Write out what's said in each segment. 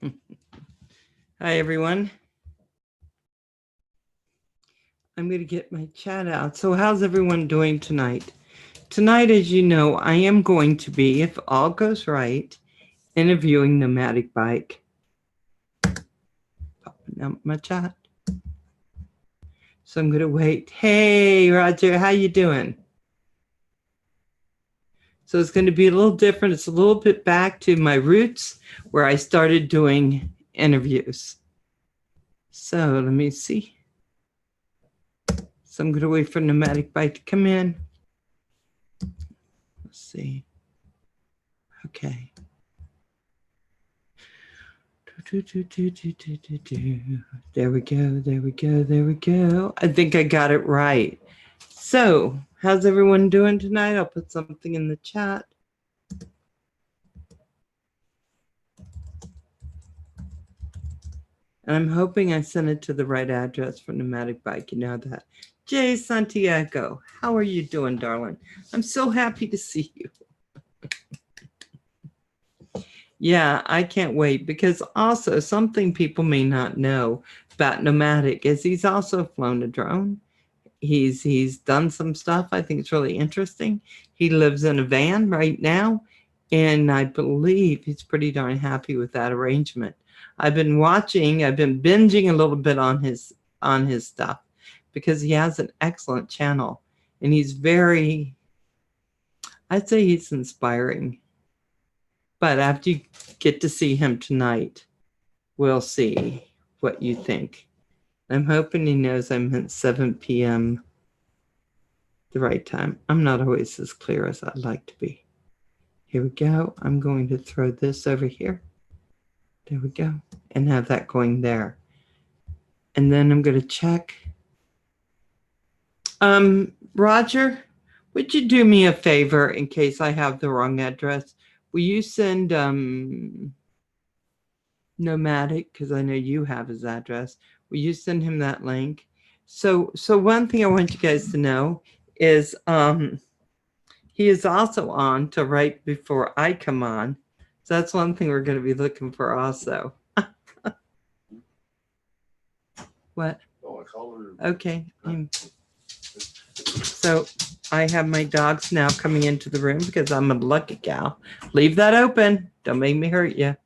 Hi, everyone. I'm going to get my chat out. So how's everyone doing tonight? Tonight, as you know, I am going to be, if all goes right, interviewing Nomadic Bike. Popping out my chat. So I'm going to wait. Hey, Roger, how you doing? So it's going to be a little different. It's a little bit back to my roots where I started doing interviews. So let me see. So I'm going to wait for Nomadic Bike to come in. Let's see. Okay. There we go. There we go. There we go. I think I got it right. So how's everyone doing tonight? I'll put something in the chat. And I'm hoping I sent it to the right address for Nomadic Bike. You know that. Jay Santiago, how are you doing, darling? I'm so happy to see you. Yeah, I can't wait, because also something people may not know about Nomadic is he's also flown a drone. He's done some stuff I think it's really interesting. He lives in a van right now, and I believe he's pretty darn happy with that arrangement. I've been binging a little bit on his stuff, because he has an excellent channel, and he's very, I'd say he's inspiring. But after you get to see him tonight, we'll see what you think. I'm hoping he knows I meant 7 p.m. the right time. I'm not always as clear as I'd like to be. Here we go. I'm going to throw this over here. There we go. And have that going there. And then I'm going to check. Roger, would you do me a favor in case I have the wrong address? Will you send Nomadic, because I know you have his address. Will you send him that link? So one thing I want you guys to know is he is also on to right before I come on. So that's one thing we're going to be looking for also. What? Oh, I called her. Okay. So I have my dogs now coming into the room because I'm a lucky gal. Leave that open. Don't make me hurt you.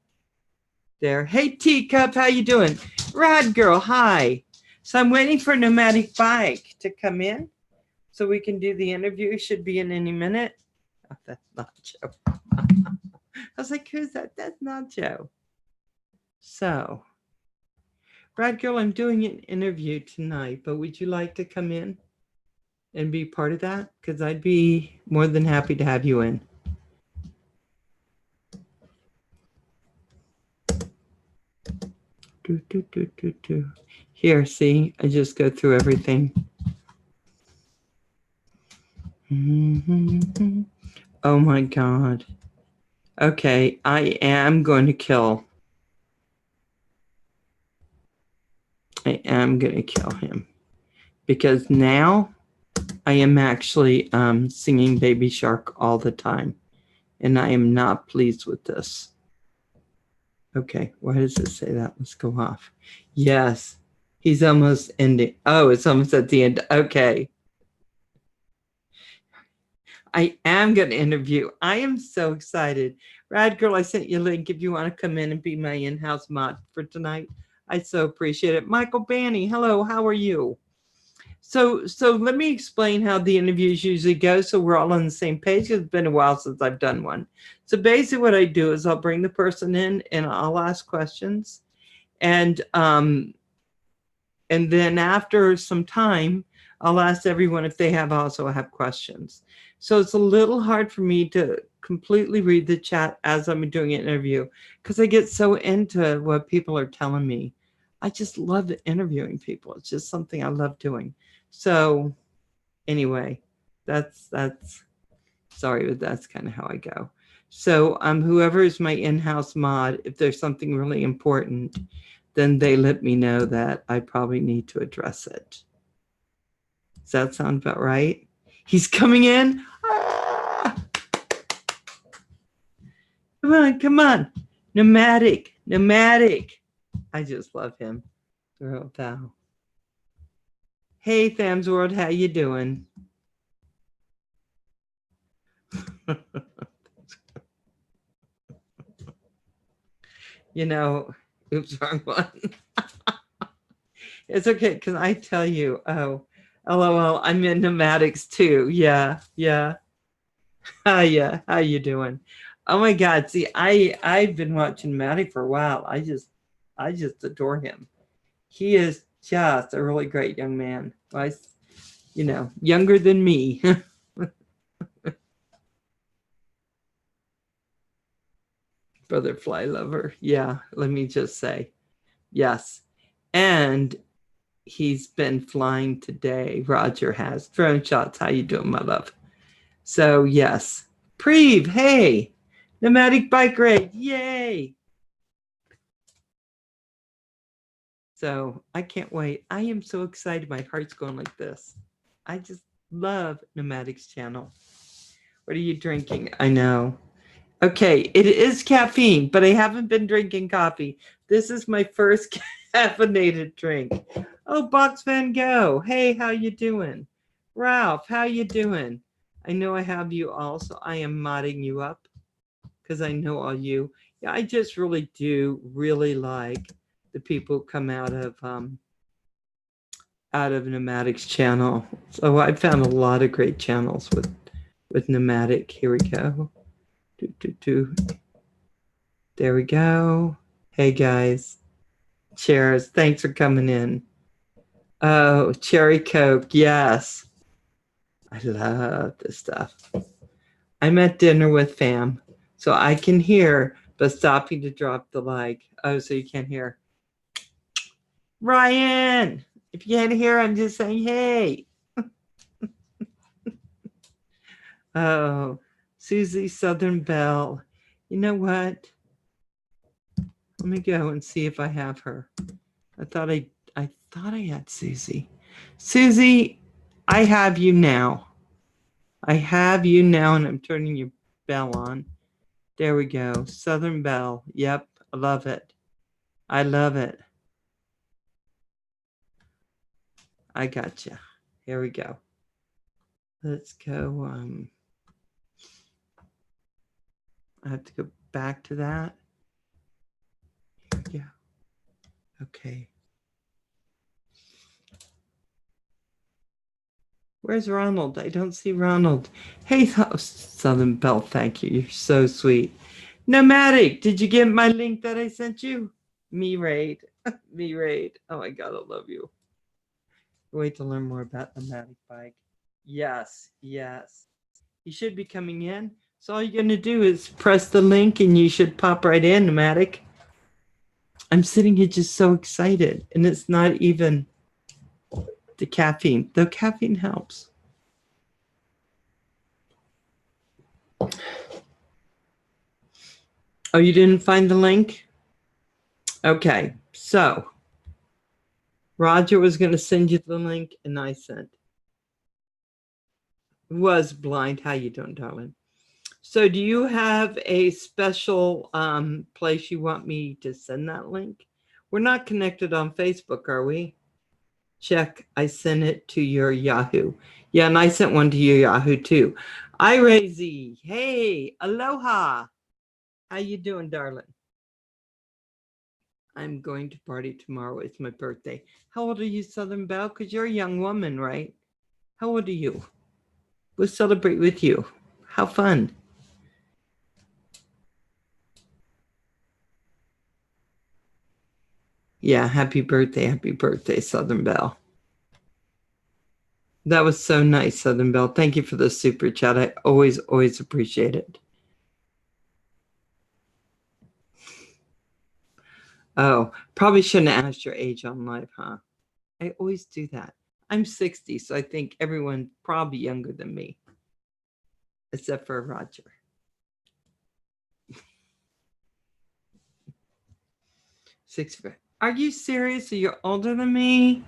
There. Hey, Teacup, how you doing? Radgirl, hi. So I'm waiting for Nomadic Bike to come in so we can do the interview. It should be in any minute. Oh, that's not Joe. I was like, who's that? That's not Joe. So, Radgirl, I'm doing an interview tonight, but would you like to come in and be part of that? Because I'd be more than happy to have you in. Here, see, I just go through everything. Oh my God. Okay, I am going to kill. I am going to kill him. Because now I am actually singing Baby Shark all the time. And I am not pleased with this. Okay, why does it say that? Let's go off. Yes, he's almost ending. Oh, it's almost at the end. Okay. I am going to interview. I am so excited. Radgirl, I sent you a link if you want to come in and be my in-house mod for tonight. I so appreciate it. Michael Banny, hello, how are you? So let me explain how the interviews usually go so we're all on the same page. It's been a while since I've done one. So basically what I do is I'll bring the person in and I'll ask questions. And then after some time, I'll ask everyone if they also have questions. So it's a little hard for me to completely read the chat as I'm doing an interview because I get so into what people are telling me. I just love interviewing people. It's just something I love doing. So anyway, that's sorry, but that's kind of how I go. So whoever is my in-house mod, if there's something really important, then they let me know that I probably need to address it. Does that sound about right? He's coming in. Ah! Come on, come on. Nomadic, Nomadic. I just love him. Real pal. Hey, Tham's World, how you doing? You know, oops, wrong one. It's okay, because I tell you, oh, LOL, I'm in Nomadics too. Yeah, yeah. Yeah, how you doing? Oh my God, see, I've been watching Nomadic for a while. I just adore him. He is just a really great young man. You know, younger than me. Brother fly lover. Yeah, let me just say, yes. And he's been flying today. Roger has. Drone shots, how you doing, my love? So yes. Preeve, hey. Nomadic bike raid, yay. So I can't wait. I am so excited. My heart's going like this. I just love Nomadic's channel. What are you drinking? I know. Okay, it is caffeine, but I haven't been drinking coffee. This is my first caffeinated drink. Oh, Box Van Gogh. Hey, how you doing? Ralph, how you doing? I know I have you all, so I am modding you up because I know all you. Yeah, I just really do really like the people who come out of Nomadic's channel. So I found a lot of great channels with Nomadic. Here we go. There we go. Hey guys. Cheers. Thanks for coming in. Oh, cherry Coke. Yes. I love this stuff. I'm at dinner with fam, so I can hear, but stopping to drop the like. Oh, so you can't hear. Ryan, if you can't hear, I'm just saying, hey. Oh, Susie Southern Belle. You know what? Let me go and see if I have her. I thought I had Susie. Susie, I have you now. I have you now, and I'm turning your bell on. There we go. Southern Belle. Yep, I love it. I love it. I gotcha. Here we go. Let's go. I have to go back to that. Yeah. Okay. Where's Ronald? I don't see Ronald. Hey, Southern Belle, thank you. You're so sweet. Nomadic, did you get my link that I sent you? Me raid. Me raid. Oh my God, I love you. Wait to learn more about Nomadic Bike. Yes, yes. You should be coming in. So all you're going to do is press the link and you should pop right in, Nomadic. I'm sitting here just so excited. And it's not even the caffeine. The caffeine helps. Oh, you didn't find the link? Okay, so Roger was going to send you the link and I sent. Was blind. How you doing, darling? So do you have a special place you want me to send that link? We're not connected on Facebook, are we? Check. I sent it to your Yahoo. Yeah, and I sent one to your Yahoo too. Irazy. Hey, aloha. How you doing, darling? I'm going to party tomorrow. It's my birthday. How old are you, Southern Belle? Because you're a young woman, right? How old are you? We'll celebrate with you. How fun. Yeah, happy birthday, Southern Belle. That was so nice, Southern Belle. Thank you for the super chat. I always appreciate it. Oh, probably shouldn't have asked your age on live, huh? I always do that. I'm 60, so I think everyone's probably younger than me, except for Roger. Are you serious? Are you older than me?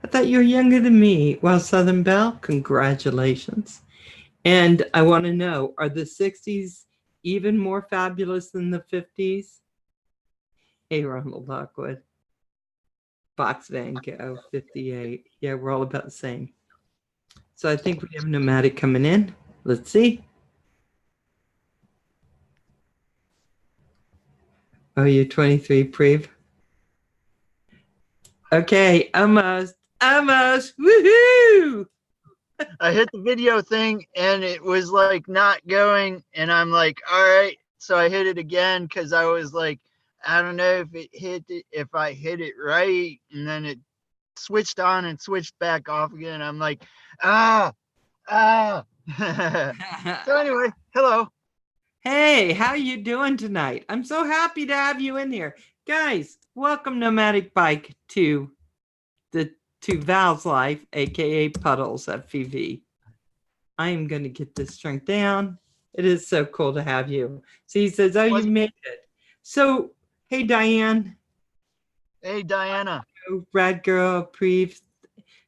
I thought you were younger than me. Well, Southern Belle, congratulations. And I want to know, are the 60s even more fabulous than the 50s? Hey, Ronald Lockwood. Box Van Go 58. Yeah, we're all about the same. So I think we have Nomadic coming in. Let's see. Oh, you're 23, Prev. Okay, almost. Almost. Woohoo! I hit the video thing and it was like not going, and I'm like, all right. So I hit it again because I was like, I don't know if I hit it right, and then it switched on and switched back off again. I'm like, ah. So anyway, hello. Hey, how you doing tonight? I'm so happy to have you in here. Guys, welcome Nomadic Bike to Val's Life, aka Puddles FPV. I am going to get this shrunk down. It is so cool to have you. So he says, oh, you made it. So, hey, Diane. Hey, Diana. Radgirl, Prev.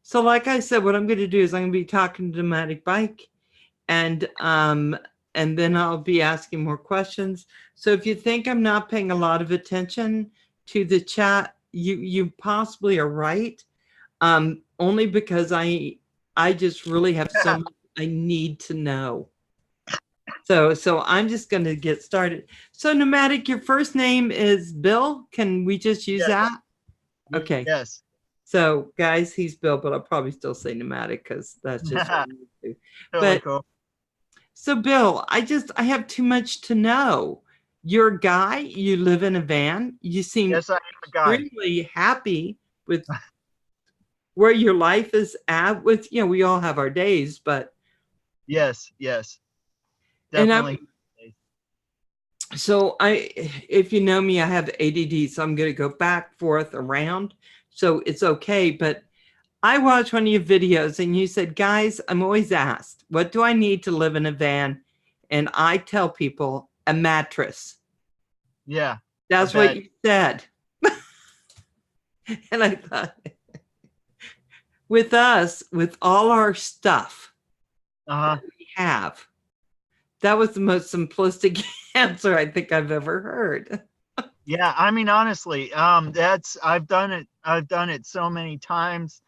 So like I said, what I'm going to do is I'm going to be talking to Nomadic Bike, and then I'll be asking more questions. So if you think I'm not paying a lot of attention to the chat, you possibly are right. Only because I just really have so much I need to know. So I'm just going to get started. So Nomadic, your first name is Bill. Can we just use that? Okay. Yes. So guys, he's Bill, but I'll probably still say Nomadic because that's just what I'm used to. Totally But cool. So Bill, I have too much to know. You're a guy, you live in a van, you seem extremely happy with where your life is at. With, we all have our days, but yes, definitely. So if you know me, I have ADD, so I'm going to go back, forth, around. So it's okay. But I watched one of your videos and you said, guys, I'm always asked, what do I need to live in a van? And I tell people a mattress. Yeah. That's what you said. And I thought, with us, with all our stuff that we have, that was the most simplistic answer I think I've ever heard. Yeah, I mean, honestly, I've done it so many times,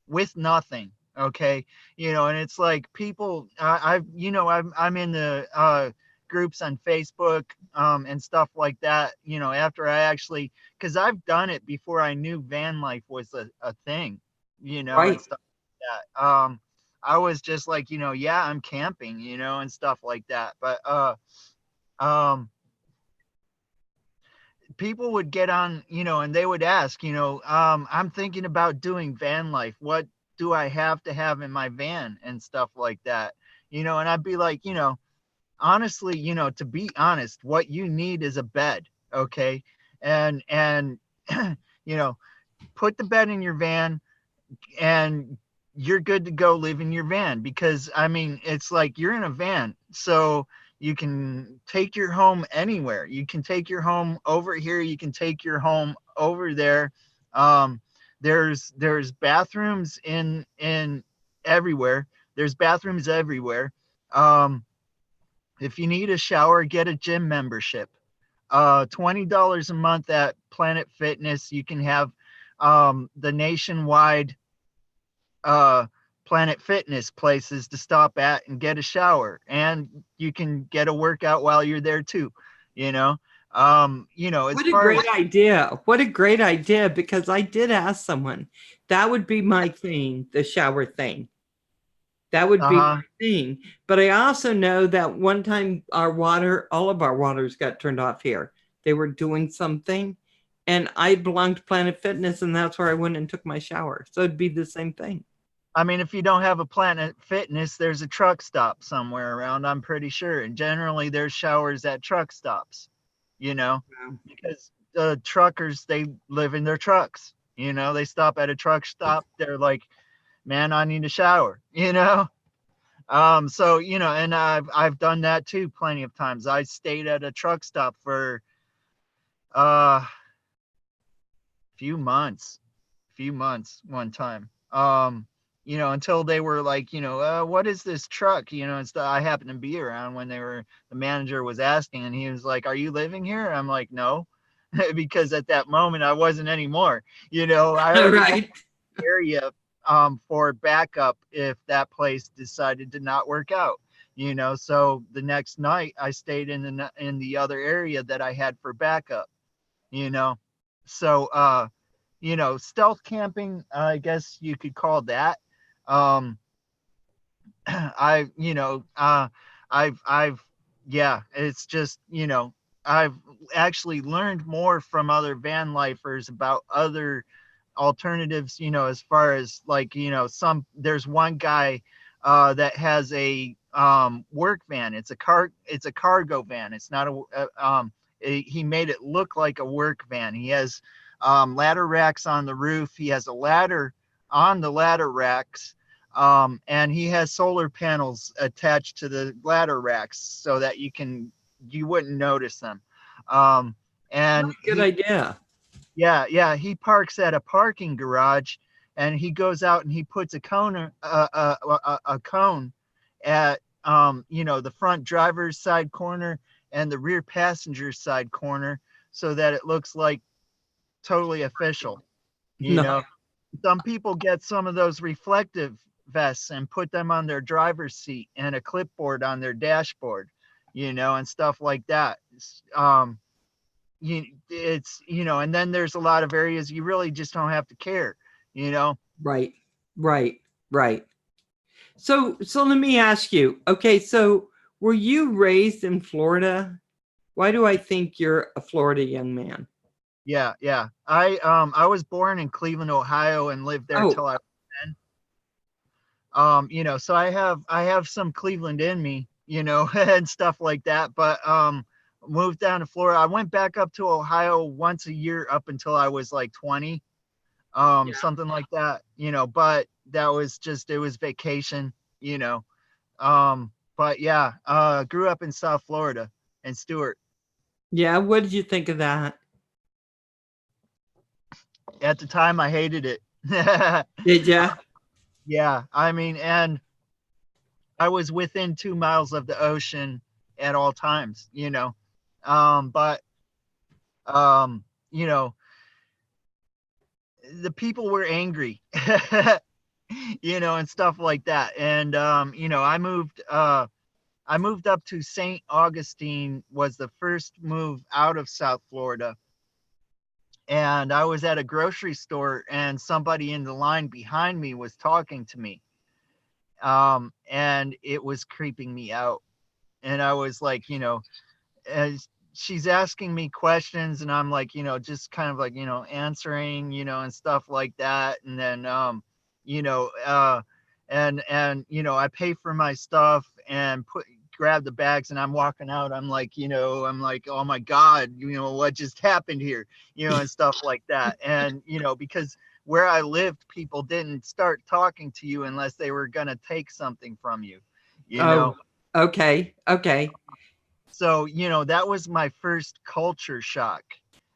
with nothing. Okay. And it's like people, I'm in the, groups on Facebook, and stuff like that, after I actually, cause I've done it before I knew van life was a thing, Right. and stuff like that. I was just like, yeah, I'm camping, and stuff like that. But, people would get on, and they would ask, I'm thinking about doing van life. What do I have to have in my van and stuff like that? And I'd be like, honestly, to be honest, what you need is a bed. Okay. And, put the bed in your van and you're good to go live in your van, because I mean, it's like you're in a van. So you can take your home anywhere. You can take your home over here. You can take your home over there. There's bathrooms in everywhere. There's bathrooms everywhere. If you need a shower, get a gym membership. $20 a month at Planet Fitness. You can have the nationwide Planet Fitness places to stop at and get a shower, and you can get a workout while you're there too. As what a great idea. What a great idea, because I did ask someone. That would be my thing, the shower thing. That would be my thing. But I also know that one time all of our waters got turned off here. They were doing something, and I belonged to Planet Fitness, and that's where I went and took my shower. So it'd be the same thing. I mean, if you don't have a Planet Fitness, there's a truck stop somewhere around, I'm pretty sure. And generally there's showers at truck stops, because the truckers, they live in their trucks, they stop at a truck stop. They're like, man, I need a shower, So, and I've done that too plenty of times. I stayed at a truck stop for few months one time. Until they were like, what is this truck? And stuff. I happened to be around when the manager was asking, and he was like, are you living here? I'm like, no. because at that moment I wasn't anymore. I already had Right. an area for backup if that place decided to not work out. So the next night I stayed in the other area that I had for backup. You know, so stealth camping, I guess you could call that. Um, I, I've, yeah, it's just, I've actually learned more from other van lifers about other alternatives, as far as like, there's one guy that has a work van. It's a cargo van. It's not he made it look like a work van. He has ladder racks on the roof. He has a ladder on the ladder racks, and he has solar panels attached to the ladder racks so that you wouldn't notice them. Um, and Good idea. yeah, he parks at a parking garage, and he goes out and he puts a cone at the front driver's side corner and the rear passenger side corner, so that it looks like totally official. You No. know, some people get some of those reflective vests and put them on their driver's seat and a clipboard on their dashboard, and stuff like that. Um, and then there's a lot of areas you really just don't have to care, you know. Right. Right. Right. So let me ask you. Okay, so were you raised in Florida? Why do I think you're a Florida young man? Yeah. I was born in Cleveland, Ohio, and lived there Oh, till I was 10. So I have some Cleveland in me, and stuff like that. But moved down to Florida. I went back up to Ohio once a year up until I was like 20, yeah. something like that, but that was just, it was vacation, you know. But yeah, grew up in South Florida and Stewart. Yeah, what did you think of that? At the time I hated it. Did ya? Yeah, I mean, and I was within 2 miles of the ocean at all times, but um, you know, the people were angry, and stuff like that. And I moved up to St. Augustine, was the first move out of South Florida. And I was at a grocery store and somebody in the line behind me was talking to me. And it was creeping me out. And I was like, as she's asking me questions and I'm like, just kind of like, answering, and stuff like that. And then, you know, uh, I pay for my stuff and grab the bags and I'm walking out. I'm like, oh my God, what just happened here, and stuff like that. And, because where I lived, people didn't start talking to you unless they were going to take something from you, you know? Oh, okay. Okay. So, that was my first culture shock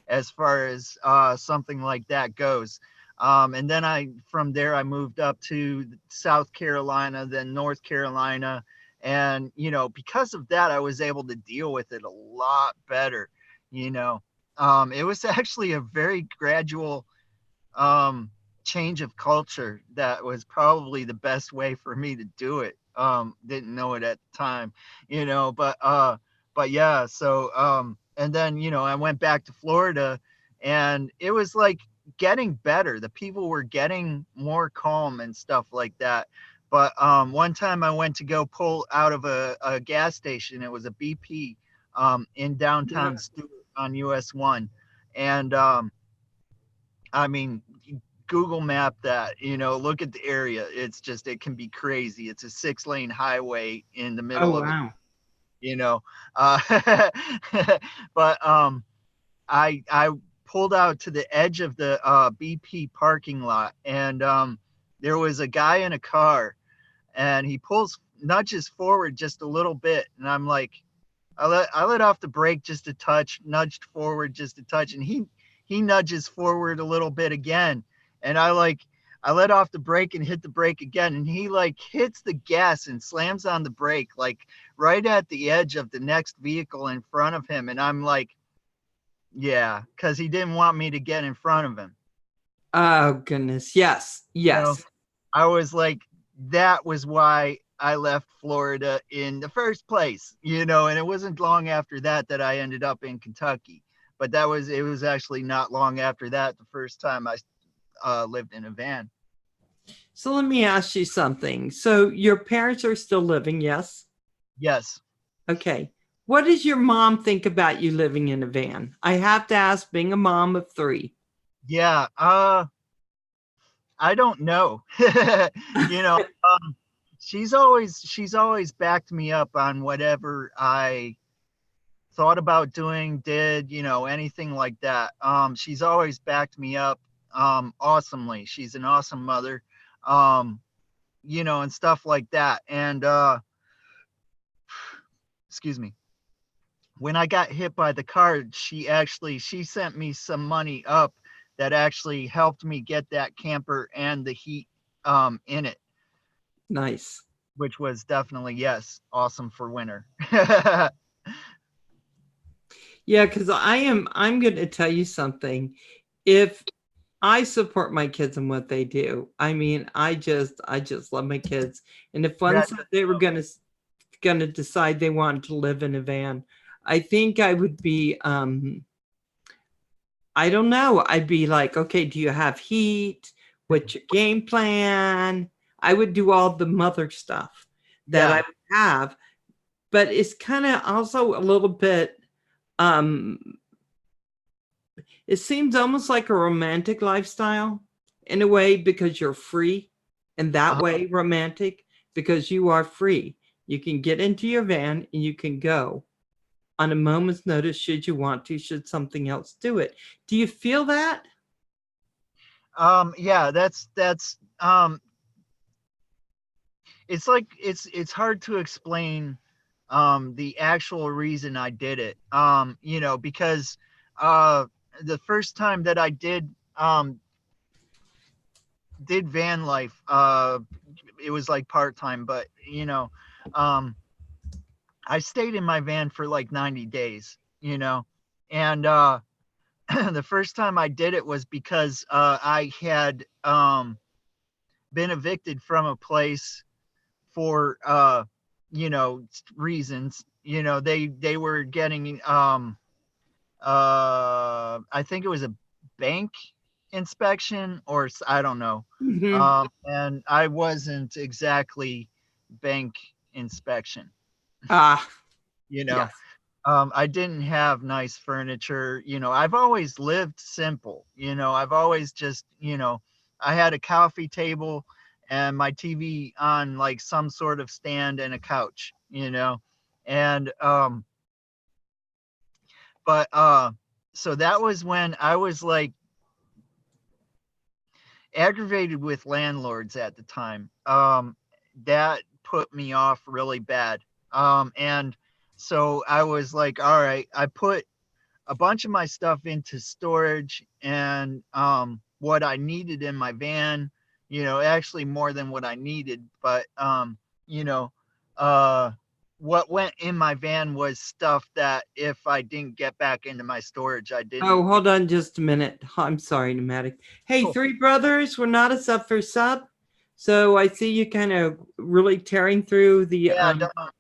as far as something like that goes. And then from there, I moved up to South Carolina, then North Carolina. And, because of that, I was able to deal with it a lot better. It was actually a very gradual change of culture that was probably the best way for me to do it. Didn't know it at the time, but yeah. So and then I went back to Florida, and it was like getting better. The people were getting more calm and stuff like that. But one time I went to go pull out of a gas station. It was a BP in Yeah. downtown Stewart on US 1, and I mean, Google map that, look at the area. It's just, it can be crazy. It's a 6-lane highway in the Oh, middle of it, wow. you know. Uh, but I pulled out to the edge of the BP parking lot, and there was a guy in a car, and he nudges forward just a little bit, and I'm like, I let off the brake just a touch, nudged forward just a touch, and he nudges forward a little bit again, and I let off the brake and hit the brake again, and he like hits the gas and slams on the brake like right at the edge of the next vehicle in front of him, and I'm like, Yeah, because he didn't want me to get in front of him. Oh goodness. Yes. You know, Yes. I was like, that was why I left Florida in the first place, you know, and it wasn't long after that that I ended up in Kentucky. But it was actually not long after that, the first time I lived in a van. So let me ask you something. So your parents are still living, yes? Yes. Okay. What does your mom think about you living in a van? I have to ask, being a mom of three. Yeah. I don't know. You know, she's always backed me up on whatever I thought about doing, did, you know, anything like that. She's always backed me up awesomely. She's an awesome mother. Um, you know, and stuff like that. And excuse me. When I got hit by the car, she sent me some money up that actually helped me get that camper and the heat in it, Nice. which was definitely, yes, awesome for winter. Yeah, because I'm going to tell you something. If I support my kids in what they do, I mean, I just love my kids. And if one That, said they were going to decide they wanted to live in a van, I think I would be, I don't know. I'd be like, okay, do you have heat? What's your game plan? I would do all the mother stuff that I yeah. would have, but it's kind of also a little bit, um, it seems almost like a romantic lifestyle in a way because you're free, and that Uh, way romantic because you are free. You can get into your van and you can go on a moment's notice should you want to, should something else do it. Do you feel that? yeah, it's like it's hard to explain the actual reason I did it. You know, because uh the first time that I did van life, it was like part-time, but you know, um I stayed in my van for like 90 days, you know. And the first time I did it was because I had been evicted from a place for you know, reasons. You know, they were getting I think it was a bank inspection, or I don't know. Mm-hmm. And I wasn't exactly bank inspection, Ah, you know. yes. I didn't have nice furniture. You know, I've always lived simple. You know, I've always just, you know, I had a coffee table and my TV on like some sort of stand and a couch, you know. And but so that was when I was like aggravated with landlords at the time. That put me off really bad. And so I was like, all right, I put a bunch of my stuff into storage and what I needed in my van, you know, actually more than what I needed, but you know, uh what went in my van was stuff that if I didn't get back into my storage, I Oh, didn't. hold on just a minute. I'm sorry, Nomadic. Hey, Oh, three brothers, we're not a sub for sub. So I see you kind of really tearing through yeah,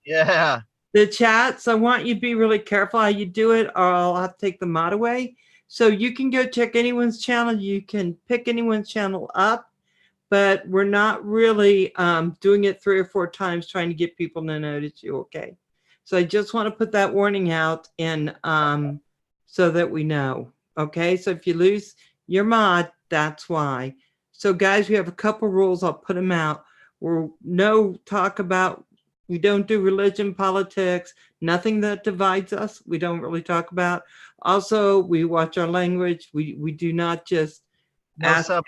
yeah. the chats. I want you to be really careful how you do it, or I'll have to take the mod away. So you can go check anyone's channel. You can pick anyone's channel up, but we're not really doing it 3 or 4 times trying to get people to notice you. Okay. So I just want to put that warning out and so that we know. Okay. So if you lose your mod, that's why. So guys, we have a couple rules. I'll put them out. We're no talk about, we don't do religion, politics, nothing that divides us. We don't really talk about. Also, we watch our language. We do not just No ask. sub.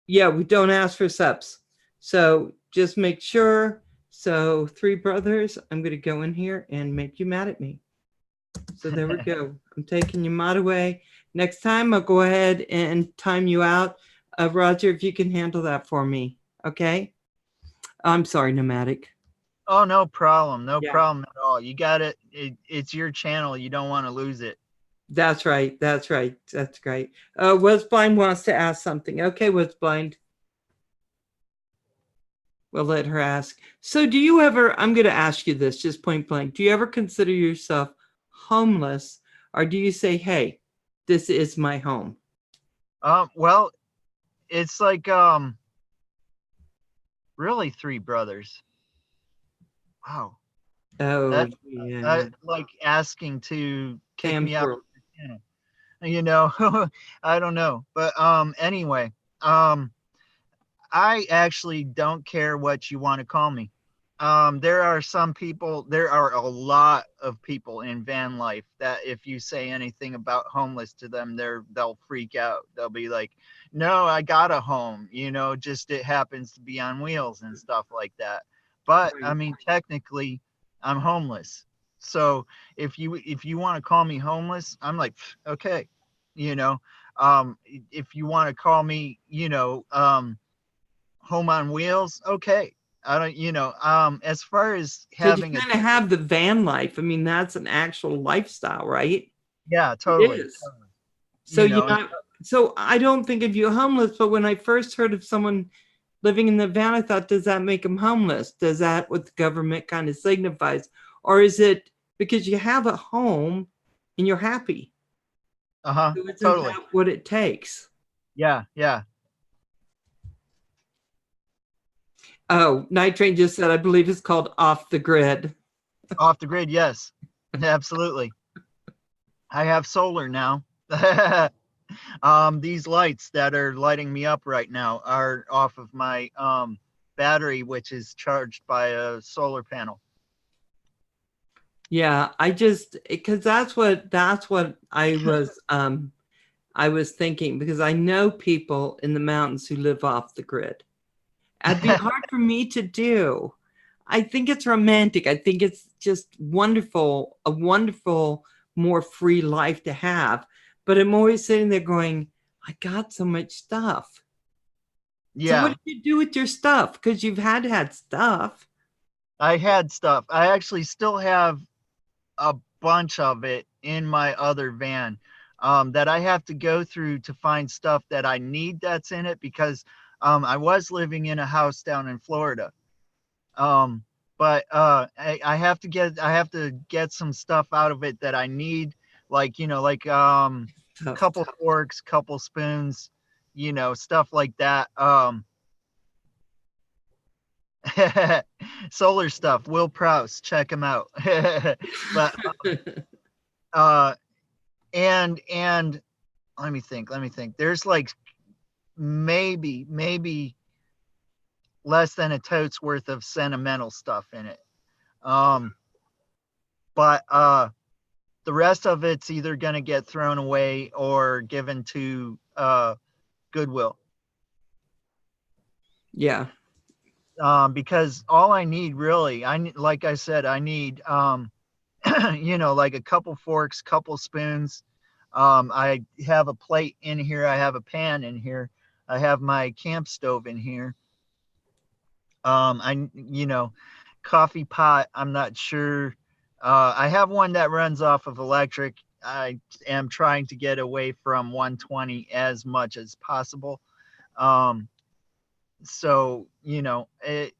Yeah, we don't ask for subs. So just make sure. So three brothers, I'm going to go in here and make you mad at me. So there we go. I'm taking your mod away. Next time I'll go ahead and time you out. Roger, if you can handle that for me. Okay. I'm sorry, Nomadic. Oh, no problem. No Yeah. problem at all. You got it. It's your channel. You don't want to lose it. That's right. That's right. That's great. What's Blind wants to ask something. Okay, What's Blind? We'll let her ask. So, do you ever, I'm going to ask you this just point blank, do you ever consider yourself homeless, or do you say, hey, this is my home? Well, it's like really three brothers. Wow. Oh, That yeah. like asking to kick Sam's me out of world. the channel. You know, I don't know. But anyway, I actually don't care what you want to call me. There are some people, there are a lot of people in van life that if you say anything about homeless to them, they'll freak out. They'll be like, "No, I got a home, you know, just it happens to be on wheels and stuff like that." But I Right. mean, technically, I'm homeless. So if you want to call me homeless, I'm like, okay, you know. If you want to call me, home on wheels, okay. I don't, as far as Because you having a, kind of have the van life. I mean, that's an actual lifestyle, right? yeah, It totally, is. totally. So You you know, know, so I don't think of you homeless, but when I first heard of someone living in the van, I thought, does that make them homeless? Does that what the government kind of signifies? Or is it because you have a home and you're happy? uh-huh, So isn't totally. that what it takes? Yeah, yeah. Oh, Night Train just said, I believe it's called Off the Grid. Off the grid, yes. Absolutely. I have solar now. These lights that are lighting me up right now are off of my battery, which is charged by a solar panel. Yeah, I just because that's what I was thinking because I know people in the mountains who live off the grid. It'd be hard for me to do. I think it's romantic. I think it's just wonderful, a wonderful, more free life to have. But I'm always sitting there going, I got so much stuff. So what Yeah, did you do with your stuff? Because you've had stuff. I had stuff. I actually still have a bunch of it in my other van that I have to go through to find stuff that I need that's in it because I was living in a house down in Florida. Um, but I have to get some stuff out of it that I need, like Stuff. couple forks, couple spoons, stuff like that. Solar stuff. Will Prouse, check him out. But uh and let me think, there's like maybe less than a tote's worth of sentimental stuff in it, um but the rest of it's either going to get thrown away or given to Goodwill, Yeah. because all I need really, like I said, I need like a couple forks, couple spoons. I have a plate in here. I have a pan in here. I have my camp stove in here. Coffee pot. I'm not sure. I have one that runs off of electric. I am trying to get away from 120 as much as possible. Um, so it.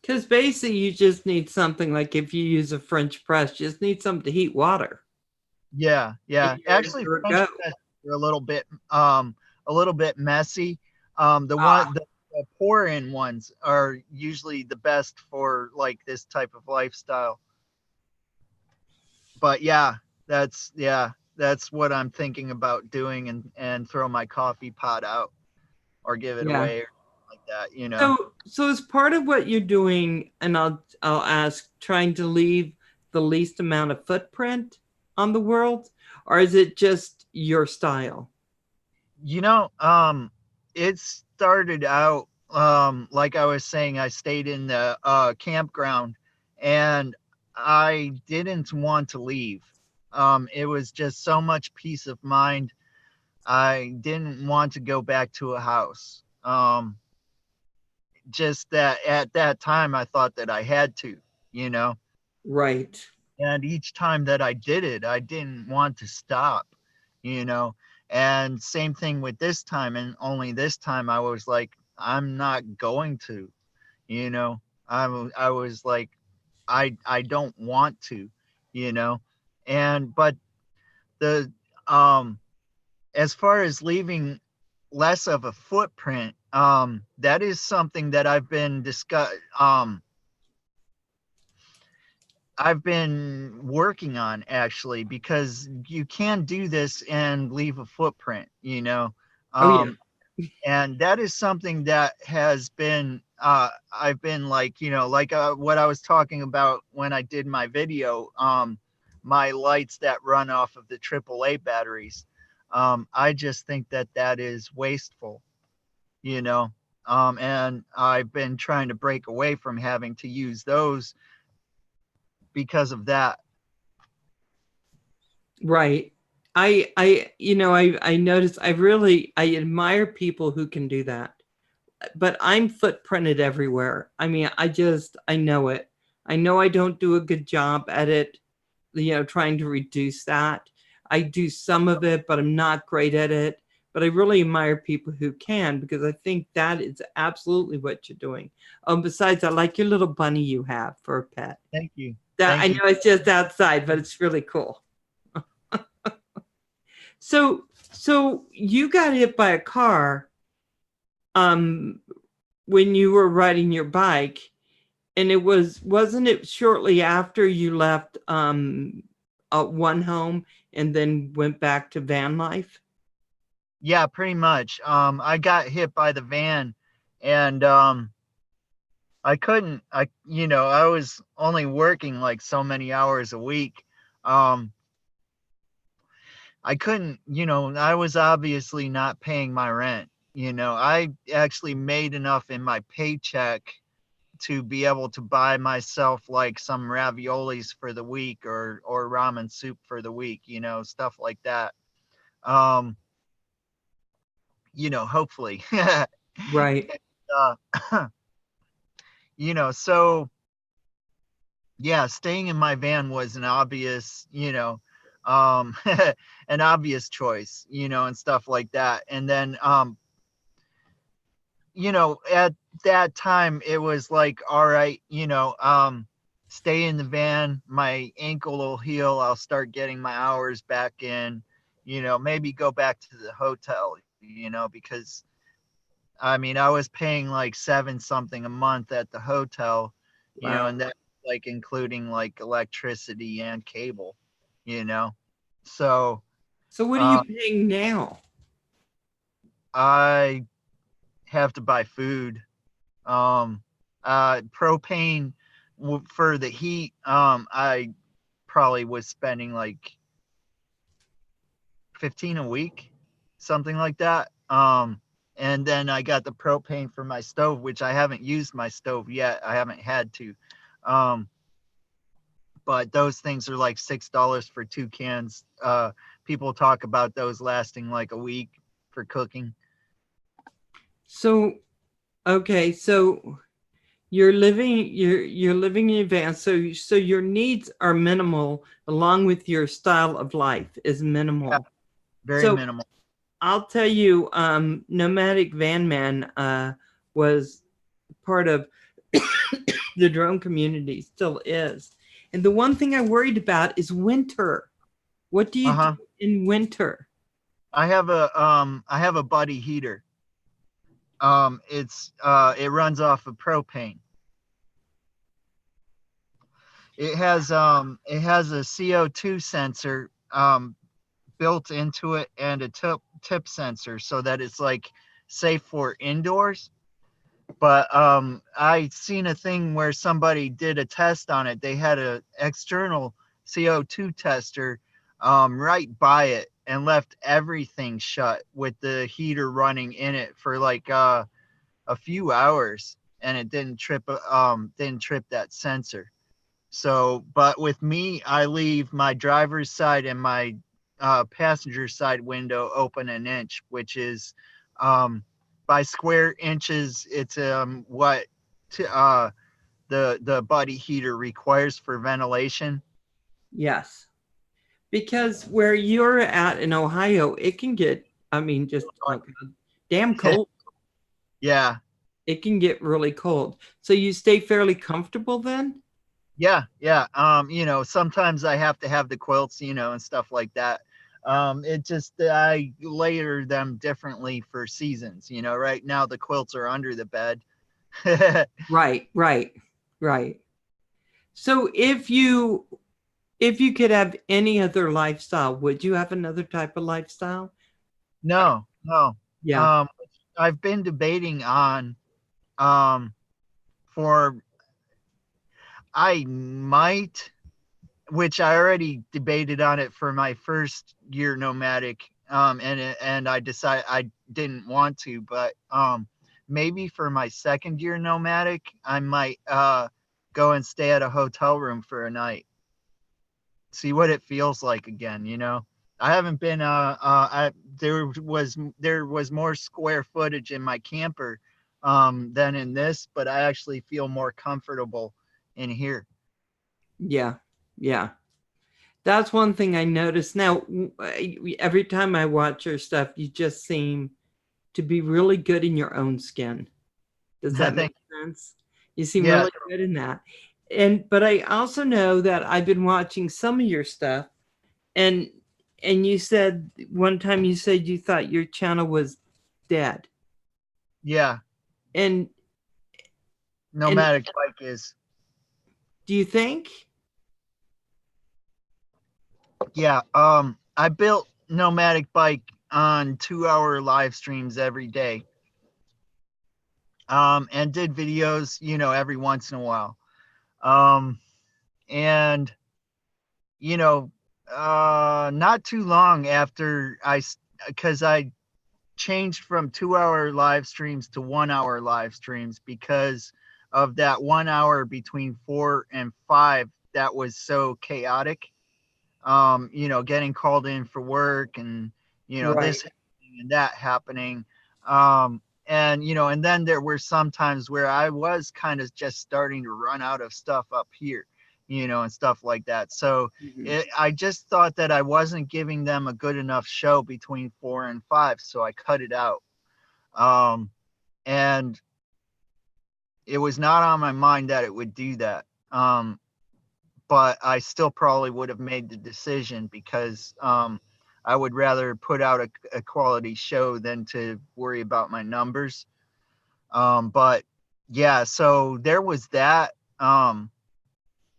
Because basically, you just need something like if you use a French press, you just need something to heat water, Yeah, and yeah. Actually, you're a French go. press are a little bit messy. Ah, The pour in ones are usually the best for like this type of lifestyle. But that's what I'm thinking about doing, and throw my coffee pot out or give it yeah. away or like that. So as part of what you're doing, and I'll ask, trying to leave the least amount of footprint on the world, or is it just your style? You know, it started out like I was saying, I stayed in the campground and I didn't want to leave. It was just so much peace of mind. I didn't want to go back to a house. Just that at that time I thought that I had to, you know. Right. And each time that I did it, I didn't want to stop, you know. And same thing with this time, and only this time I was like, I'm not going to, you know. I was like, I don't want to, you know. And but the um as far as leaving less of a footprint, that is something that I've been working on, actually, because you can do this and leave a footprint, you know. Oh yeah. um and that is something that has been I've been like, you know, like what I was talking about when I did my video, my lights that run off of the AAA batteries. I just think that that is wasteful, you know. And I've been trying to break away from having to use those because of that. Right. I notice I admire people who can do that. But I'm footprinted everywhere. I mean, I know it. I know I don't do a good job at it, trying to reduce that. I do some of it, but I'm not great at it. But I really admire people who can, because I think that is absolutely what you're doing. Besides, I like your little bunny you have for a pet. Thank you. That I Thank you. know it's just outside, but it's really cool. So you got hit by a car um when you were riding your bike, and wasn't it shortly after you left one home and then went back to van life? Yeah, pretty much. I got hit by the van, and I couldn't. I was only working like so many hours a week. Um, I couldn't. I was obviously not paying my rent. I actually made enough in my paycheck to be able to buy myself like some raviolis for the week, or ramen soup for the week. Stuff like that. Um, hopefully. Right. uh, so yeah, staying in my van was an obvious, an obvious choice, and stuff like that. And then, at that time it was like, all right, stay in the van, my ankle will heal, I'll start getting my hours back in, maybe go back to the hotel, because I mean, I was paying like seven something a month at the hotel, Wow. and that like including like electricity and cable, you know. So So what are you uh, paying now? I have to buy food. Um, Propane for the heat. I probably was spending like 15 a week, something like that. And then I got the propane for my stove, which I haven't used my stove yet. I haven't had to. Um, but those things are like $6 for 2 cans. People talk about those lasting like a week for cooking. So okay, so you're living in advance, so your needs are minimal, along with your style of life is Yeah, minimal. very So minimal. I'll tell you, Nomadic Van Man was part of the drone community, still is. And the one thing I worried about is winter. What do you do Uh-huh. in winter? I have a buddy heater. It runs off of propane. It has a CO2 sensor built into it, and a tip sensor, so that it's like safe for indoors. But I seen a thing where somebody did a test on it. They had a external CO2 tester right by it, and left everything shut with the heater running in it for like a few hours, and it didn't trip that sensor. So, but with me, I leave my driver's side and my passenger side window open an inch, which is by square inches. It's what the buddy heater requires for ventilation. Yes. Because where you're at in Ohio, it can get, I mean, just oh God, damn cold. Yeah. It can get really cold. So you stay fairly comfortable then? Yeah, yeah. You know, sometimes I have to have the quilts, you know, and stuff like that. It just I layer them differently for seasons. You know, right now the quilts are under the bed. Right, right, right. So if you could have any other lifestyle, would you have another type of lifestyle? No, no. Yeah, Um, I've been debating on um for I might, which I already debated on it for my first year nomadic, and I decided I didn't want to, but maybe for my second year nomadic, I might go and stay at a hotel room for a night, see what it feels like again. You know, I haven't been. There was more square footage in my camper than in this, but I actually feel more comfortable in here. yeah, yeah. That's one thing I noticed. Now, every time I watch your stuff, you just seem to be really good in your own skin. Does I that make think, sense? You seem yeah, really good in that. And but I also know that I've been watching some of your stuff, and you said one time you said you thought your channel was dead. yeah. And and Nomadic Bike is. do you think? Yeah, I built Nomadic Bike on 2 hour live streams every day. And did videos, you know, every once in a while. Um, and you know, not too long after because I changed from 2 hour live streams to 1 hour live streams because of that 1 hour between 4 and 5 that was so chaotic. You know, getting called in for work and, you know, Right. this happening and that happening. And, you know, and then there were some times where I was kind of just starting to run out of stuff up here, you know, and stuff like that. So Mhm. I just thought that I wasn't giving them a good enough show between 4 and 5. So I cut it out. Um, and it was not on my mind that it would do that. But I still probably would have made the decision because I would rather put out a quality show than to worry about my numbers. But yeah, so there was that.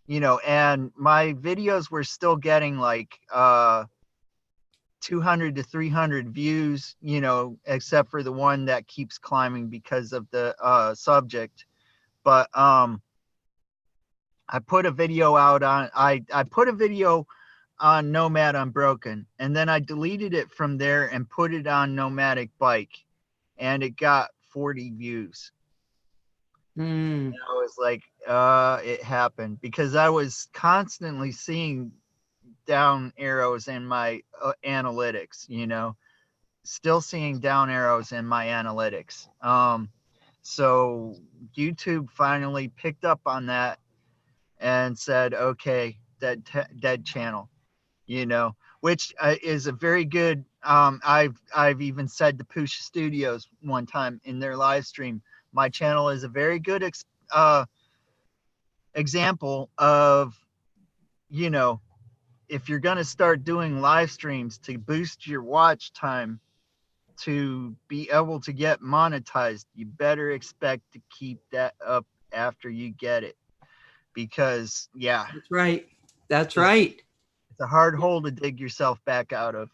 You know, and my videos were still getting like 200 to 300 views, you know, except for the one that keeps climbing because of the subject. But I put a video out on I put a video on Nomad Unbroken, and then I deleted it from there and put it on Nomadic Bike, and it got 40 views. Mm, And I was like, it happened because I was constantly seeing down arrows in my analytics, you know, still seeing down arrows in my analytics. So YouTube finally picked up on that and said, okay, dead channel, you know, which is a very good. I've even said to Pusha Studios one time in their live stream, my channel is a very good example of, you know, if you're going to start doing live streams to boost your watch time to be able to get monetized, you better expect to keep that up after you get it, because yeah, that's right. That's it's right. it's a hard hole to dig yourself back out of.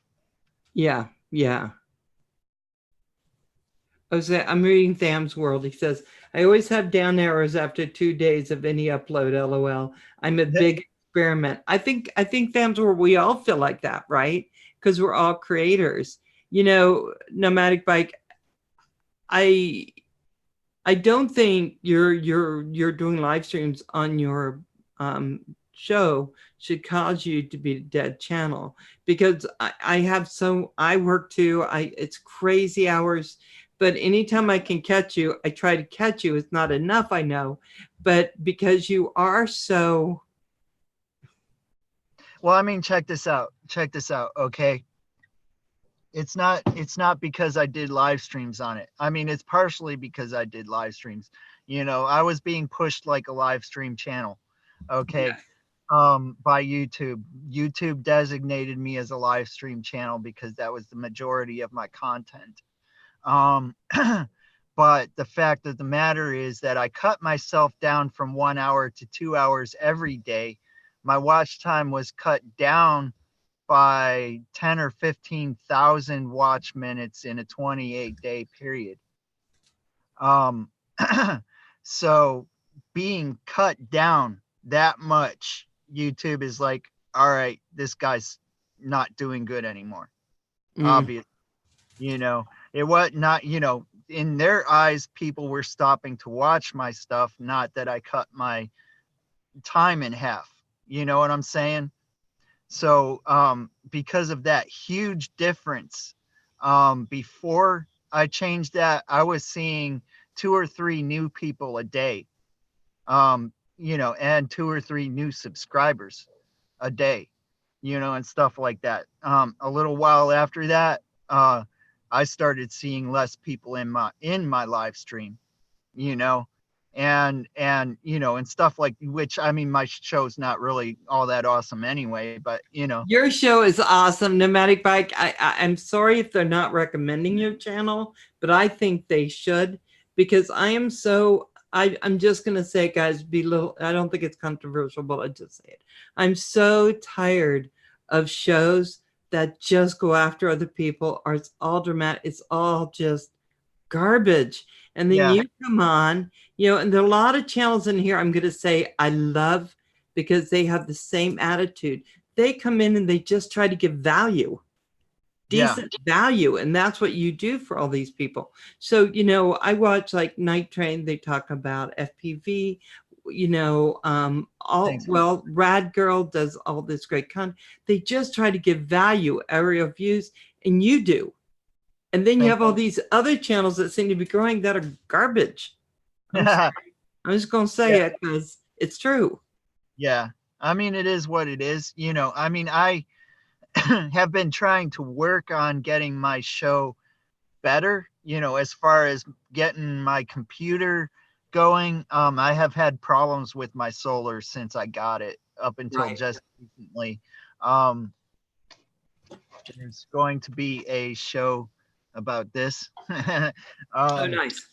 Yeah, yeah. I'm reading Tham's World. He says, I always have down arrows after 2 days of any upload, LOL. I'm a big experiment. I think Tham's World, we all feel like that, right? Because we're all creators. You know, Nomadic Bike, I I don't think you're doing live streams on your show should cause you to be a dead channel, because I have so I work too. It's crazy hours, but anytime I can catch you, I try to catch you. It's not enough, I know, but because you are so Well, I mean, check this out. Check this out. Okay. It's not because I did live streams on it. I mean, it's partially because I did live streams. You know, I was being pushed like a live stream channel. Okay. Yes. By YouTube. YouTube designated me as a live stream channel because that was the majority of my content. Um, but the fact of the matter is that I cut myself down from 1 hour to 2 hours every day. My watch time was cut down by 10 or 15,000 watch minutes in a 28-day period. Um, so being cut down that much, YouTube is like, all right, this guy's not doing good anymore. Mm. Obviously, you know, it was not, you know, in their eyes, people were stopping to watch my stuff, not that I cut my time in half. You know what I'm saying? So because of that huge difference, before I changed that, I was seeing 2 or 3 new people a day, you know, and 2 or 3 new subscribers a day, you know, and stuff like that. A little while after that, I started seeing less people in my live stream, you know, and you know, and stuff like, which, I mean, my show's not really all that awesome anyway, but you know. Your show is awesome, Nomadic Bike. I'm sorry if they're not recommending your channel, but I think they should, because I am so, I'm just going to say, guys, be little, I don't think it's controversial, but I'll just say it. I'm so tired of shows that just go after other people, or it's all dramatic. It's all just garbage. And then Yeah, you come on, you know, and there are a lot of channels in here I'm going to say I love because they have the same attitude. They come in and they just try to give value, yeah, decent value. And that's what you do for all these people. So, you know, I watch like Night Train, they talk about FPV, you know, thanks. well, Radgirl does all this great content. They just try to give value, aerial views, and you do. And then you Thank have all these other channels that seem to be growing that are garbage. I'm sorry. yeah, I'm just going to say it because it's true. yeah. I mean, it is what it is, you know. I mean, I have been trying to work on getting my show better, you know, as far as getting my computer going. I have had problems with my solar since I got it up until Right. just recently. Um, there's going to be a show about this. Oh, um, nice.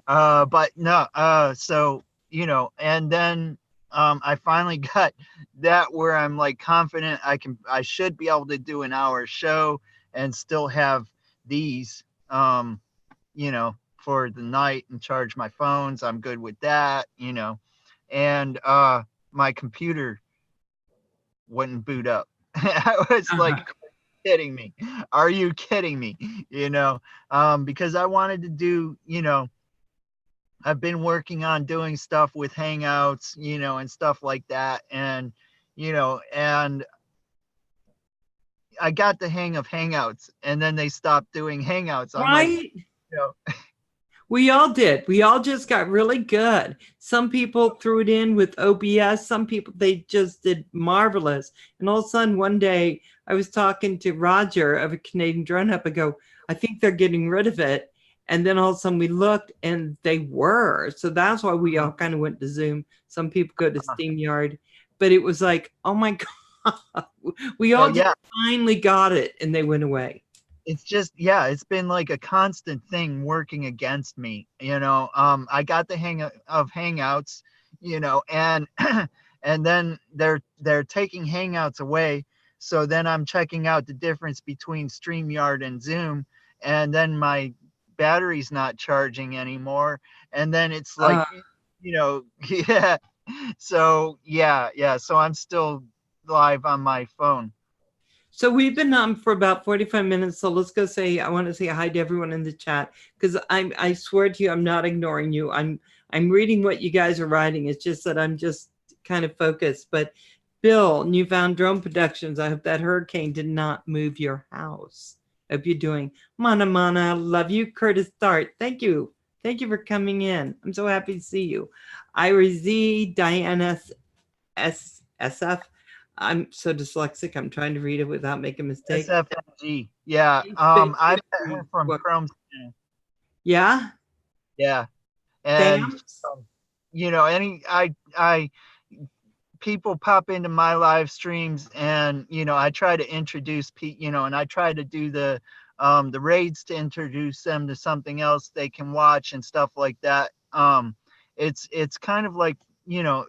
but no, so, you know, and then I finally got that where I'm like confident I should be able to do an hour show and still have these, you know, for the night and charge my phones. I'm good with that, you know, and my computer wouldn't boot up. I was like, Uh-huh. kidding me? Are you kidding me? You know, because I wanted to do, you know, I've been working on doing stuff with Hangouts, you know, and stuff like that. And, you know, and I got the hang of Hangouts, and then they stopped doing Hangouts. I'm like, Right. you know, We all did. We all just got really good. Some people threw it in with OBS. Some people, they just did marvelous. And all of a sudden, one day, I was talking to Roger of a Canadian Drone Hub. I go, I think they're getting rid of it. And then all of a sudden, we looked and they were. So that's why we all kind of went to Zoom. Some people go to StreamYard. But it was like, oh my God, we well, all just yeah, finally got it and they went away. it's just, yeah, it's been like a constant thing working against me, you know. I got the hang of Hangouts, you know, and and then they're taking Hangouts away, so then I'm checking out the difference between StreamYard and Zoom, and then my battery's not charging anymore, and then it's like, Uh, you know, yeah, so yeah, so I'm still live on my phone. So we've been on for about 45 minutes. So let's go say, I want to say hi to everyone in the chat because I swear to you, I'm not ignoring you. I'm reading what you guys are writing. It's just that I'm just kind of focused. But Bill, Newfound Drone Productions, I hope that hurricane did not move your house. Hope you're doing. Mana Mana, love you. Curtis Dart, thank you. Thank you for coming in. I'm so happy to see you. Ira Z, Diana SF. I'm so dyslexic. I'm trying to read it without making a mistake. SFMG. Yeah. Space I met her 50, from what? Chrome's channel. Yeah. Yeah. And Thanks. you know, I people pop into my live streams, and you know, I try to introduce people, you know, and I try to do the raids to introduce them to something else they can watch and stuff like that. It's kind of like, you know,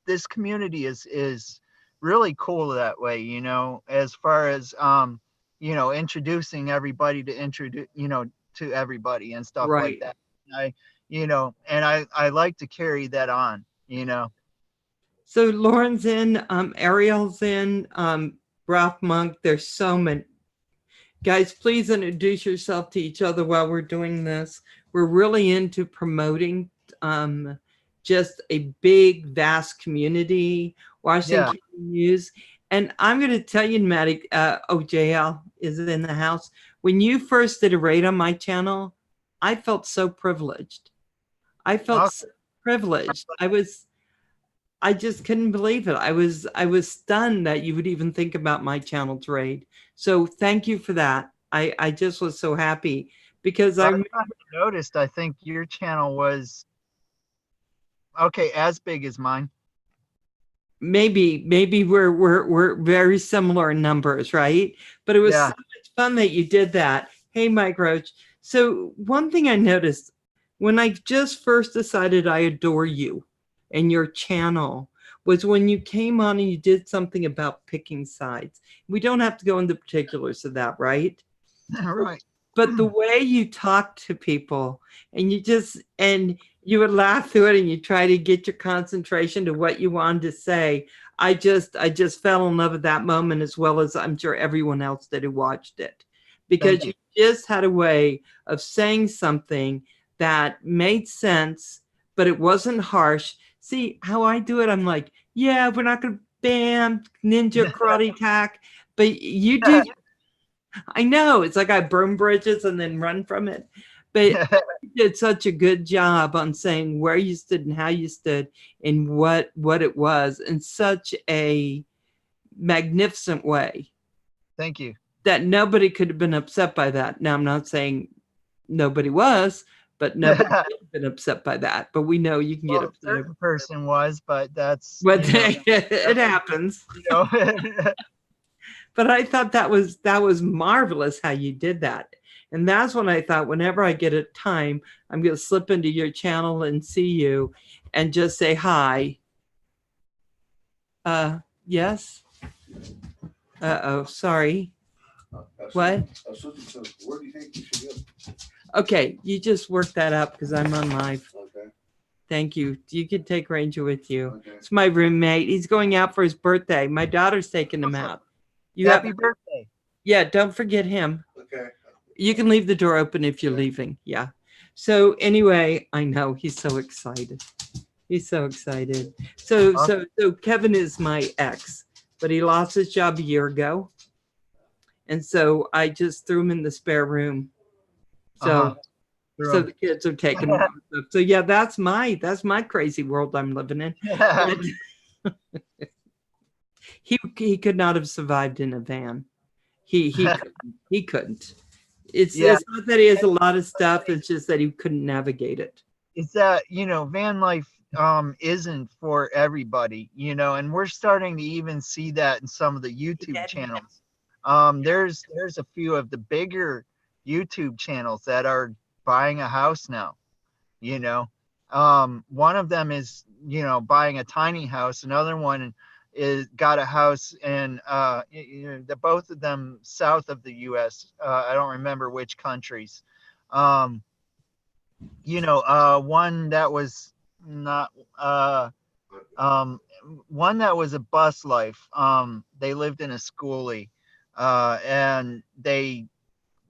this community is really cool that way, you know, as far as you know, introducing everybody to introduce, you know, to everybody and stuff like Right. that. I, you know, and I like to carry that on, you know. So Lauren's in, Ariel's in, Ralph Monk. There's so many. Guys, please introduce yourself to each other while we're doing this. We're really into promoting just a big, vast community, Yeah. Washington News. And I'm going to tell you, Maddie, JL is in the house. When you first did a raid on my channel, I felt so privileged. I felt so Awesome. privileged. I just couldn't believe it. I was stunned that you would even think about my channel to raid. So thank you for that. I just was so happy because I I noticed, I think your channel was okay, as big as mine. maybe we're very similar in numbers, right? But it was so Yeah. much fun that you did that. Hey, Mike Roach. So one thing I noticed when I just first decided I adore you and your channel was when you came on and you did something about picking sides. We don't have to go into particulars of that, right? Right. But the way you talk to people and you would laugh through it and you try to get your concentration to what you wanted to say. I just fell in love with that moment, as well as I'm sure everyone else that who watched it, Thank because you. you just had a way of saying something that made sense, but it wasn't harsh. See how I do it? I'm like, yeah, we're not going to bam ninja karate attack, but you do. I know it's like I burn bridges and then run from it, but you did such a good job on saying where you stood and how you stood and what it was in such a magnificent way Thank you. that nobody could have been upset by that. Now I'm not saying nobody was, but nobody Well, could have been upset by that. But we know you can get a upset over certain person was, but that's, what you know, it happens. you know. But I thought that was marvelous how you did that. And that's when I thought, whenever I get a time, I'm going to slip into your channel and see you and just say hi. Yes. Oh, sorry. What? Where do you think you should go? Okay, you just work that up because I'm on live. Okay. Thank you. You could take Ranger with you. Okay. It's my roommate. He's going out for his birthday. My daughter's taking him out. You Happy have, birthday. yeah, don't forget him. Okay. You can leave the door open if you're leaving. Yeah. So anyway, I know he's so excited. He's so excited. So Kevin is my ex, but he lost his job a year ago. And so I just threw him in the spare room. So so the kids are taking him. So yeah, that's my crazy world I'm living in. He could not have survived in a van. He couldn't. It's not that he has a lot of stuff, it's just that he couldn't navigate it. It's that, you know, van life isn't for everybody, you know, and we're starting to even see that in some of the YouTube channels. There's a few of the bigger YouTube channels that are buying a house now, you know. One of them is, you know, buying a tiny house. Another one is got a house in you know, the both of them south of the US. I don't remember which countries. You know, one that was not one that was a bus life. They lived in a schoolie, and they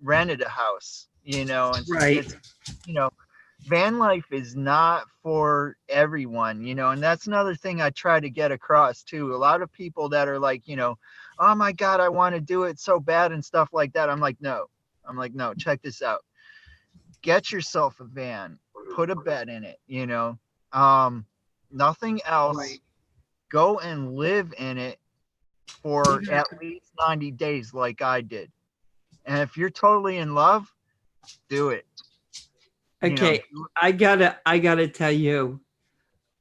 rented a house, you know, and Right. it's, you know, van life is not for everyone, you know, and that's another thing I try to get across too. A lot of people that are like, you know, oh my God, I want to do it so bad and stuff like that. I'm like, no, check this out. Get yourself a van, put a bed in it, you know, nothing else. Right. Go and live in it for at least 90 days like I did. And if you're totally in love, do it. Okay, I gotta tell you,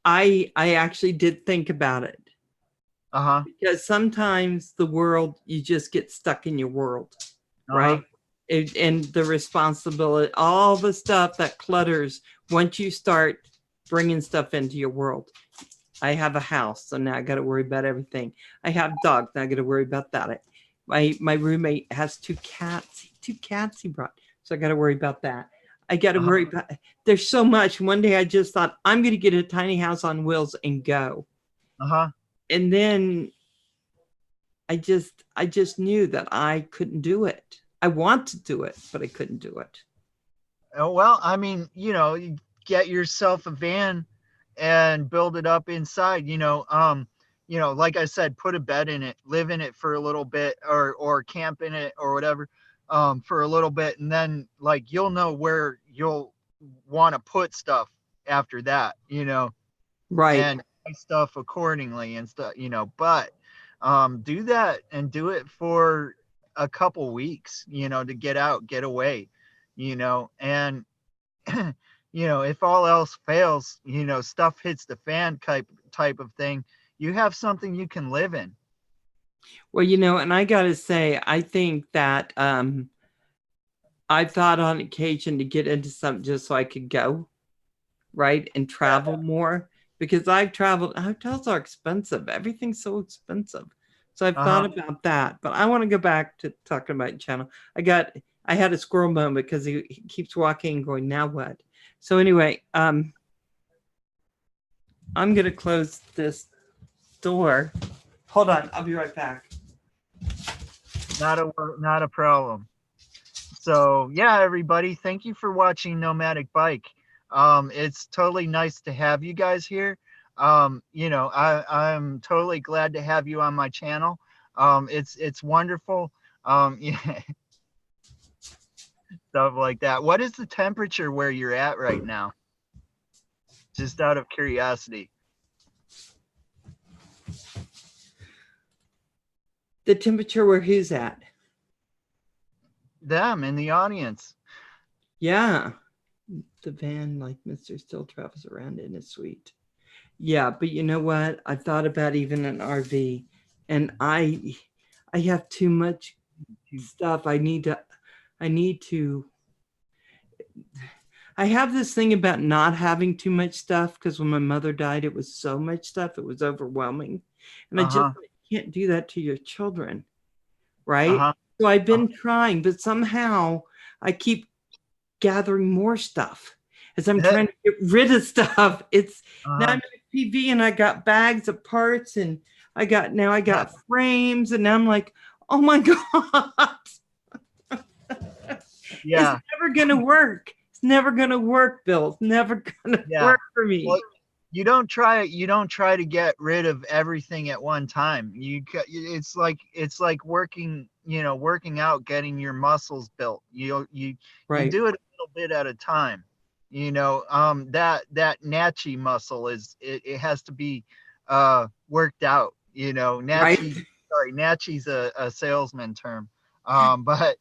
I actually did think about it. Uh-huh. Because sometimes the world, you just get stuck in your world, Uh-huh. right? And the responsibility, all the stuff that clutters once you start bringing stuff into your world. I have a house, so now I got to worry about everything. I have dogs, now I got to worry about that. My roommate has two cats he brought, so I got to worry about that. I got to Uh-huh. worry about. There's so much. One day I just thought I'm going to get a tiny house on wheels and go, Uh-huh. and then I just knew that I couldn't do it. I want to do it, but I couldn't do it. Well, I mean, you get yourself a van and build it up inside, like I said, put a bed in it, live in it for a little bit, or camp in it or whatever, for a little bit, and then like you'll know where you'll want to put stuff after that, Right. and buy stuff accordingly and stuff, but do that and do it for a couple weeks, to get out, get away, and if all else fails, stuff hits the fan type of thing, you have something you can live in. Well, and I got to say, I think that I've thought on occasion to get into something just so I could go, right, and travel more, because I've traveled. Hotels are expensive. Everything's so expensive. So I've thought Uh-huh. about that, but I want to go back to talking about channel. I had a squirrel moment because he keeps walking and going, now what? So anyway, I'm going to close this door. Hold on. I'll be right back. Not a problem. So yeah, everybody, thank you for watching Nomadic Bike. It's totally nice to have you guys here. I'm totally glad to have you on my channel. It's wonderful. Yeah, stuff like that. What is the temperature where you're at right now? Just out of curiosity. The temperature where who's at? Them in the audience. Yeah. The van, like Mr. Still travels around in his suite. Yeah, but you know what? I thought about even an RV, and I have too much stuff. I need to I have this thing about not having too much stuff, because when my mother died, it was so much stuff, it was overwhelming. And I just Uh-huh. can't do that to your children, right? Uh-huh. So I've Uh-huh. been trying, but somehow I keep gathering more stuff as I'm trying to get rid of stuff. It's now Uh-huh. I'm in PV and I got bags of parts, and I Yeah. got frames, and now I'm like, oh my God, it's Yeah. never gonna work. It's never gonna work, Bill. It's never gonna Yeah. work for me. Well, you don't try to get rid of everything at one time. It's like working out, getting your muscles built. You Right. do it a little bit at a time. That natchy muscle it has to be worked out. Right. Natchy's a salesman term. But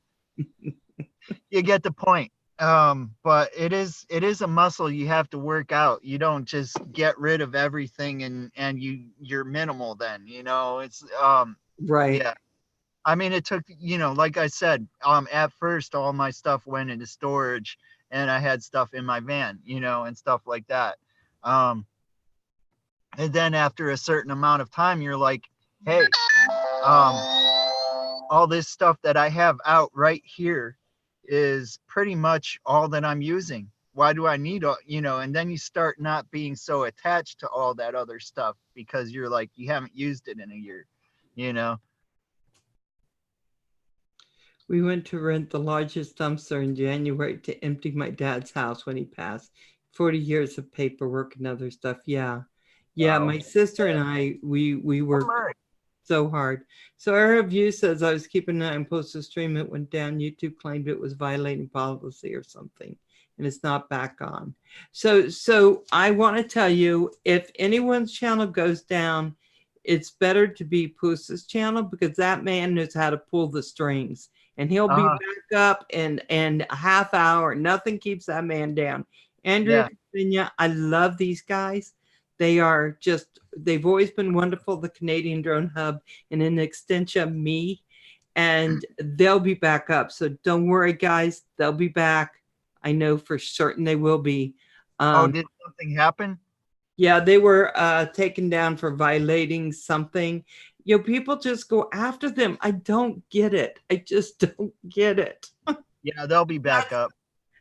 you get the point. But it is a muscle you have to work out. You don't just get rid of everything and you're minimal then, it's Right. yeah. I mean, it took, like I said, at first all my stuff went into storage and I had stuff in my van, and stuff like that. Um, and then after a certain amount of time, you're like, hey, um, all this stuff that I have out right here is pretty much all that I'm using. Why do I need and then you start not being so attached to all that other stuff because you're like, you haven't used it in a year, you know? We went to rent the largest dumpster in January to empty my dad's house when he passed. 40 years of paperwork and other stuff. Yeah. Yeah, Wow. my sister and I, we worked so hard. So our review says, I was keeping an eye on posted stream. It went down. YouTube claimed it was violating policy or something, and it's not back on. So I want to tell you, if anyone's channel goes down, it's better to be Pusa's channel because that man knows how to pull the strings, and he'll be back up in a half hour. Nothing keeps that man down. Andrew, Yeah. I love these guys. They are just, they've always been wonderful, the Canadian Drone Hub, and in extension, me, and they'll be back up. So don't worry, guys, they'll be back. I know for certain they will be. Oh, did something happen? Yeah, they were taken down for violating something. You know, people just go after them. I don't get it. I just don't get it. Yeah, they'll be back up.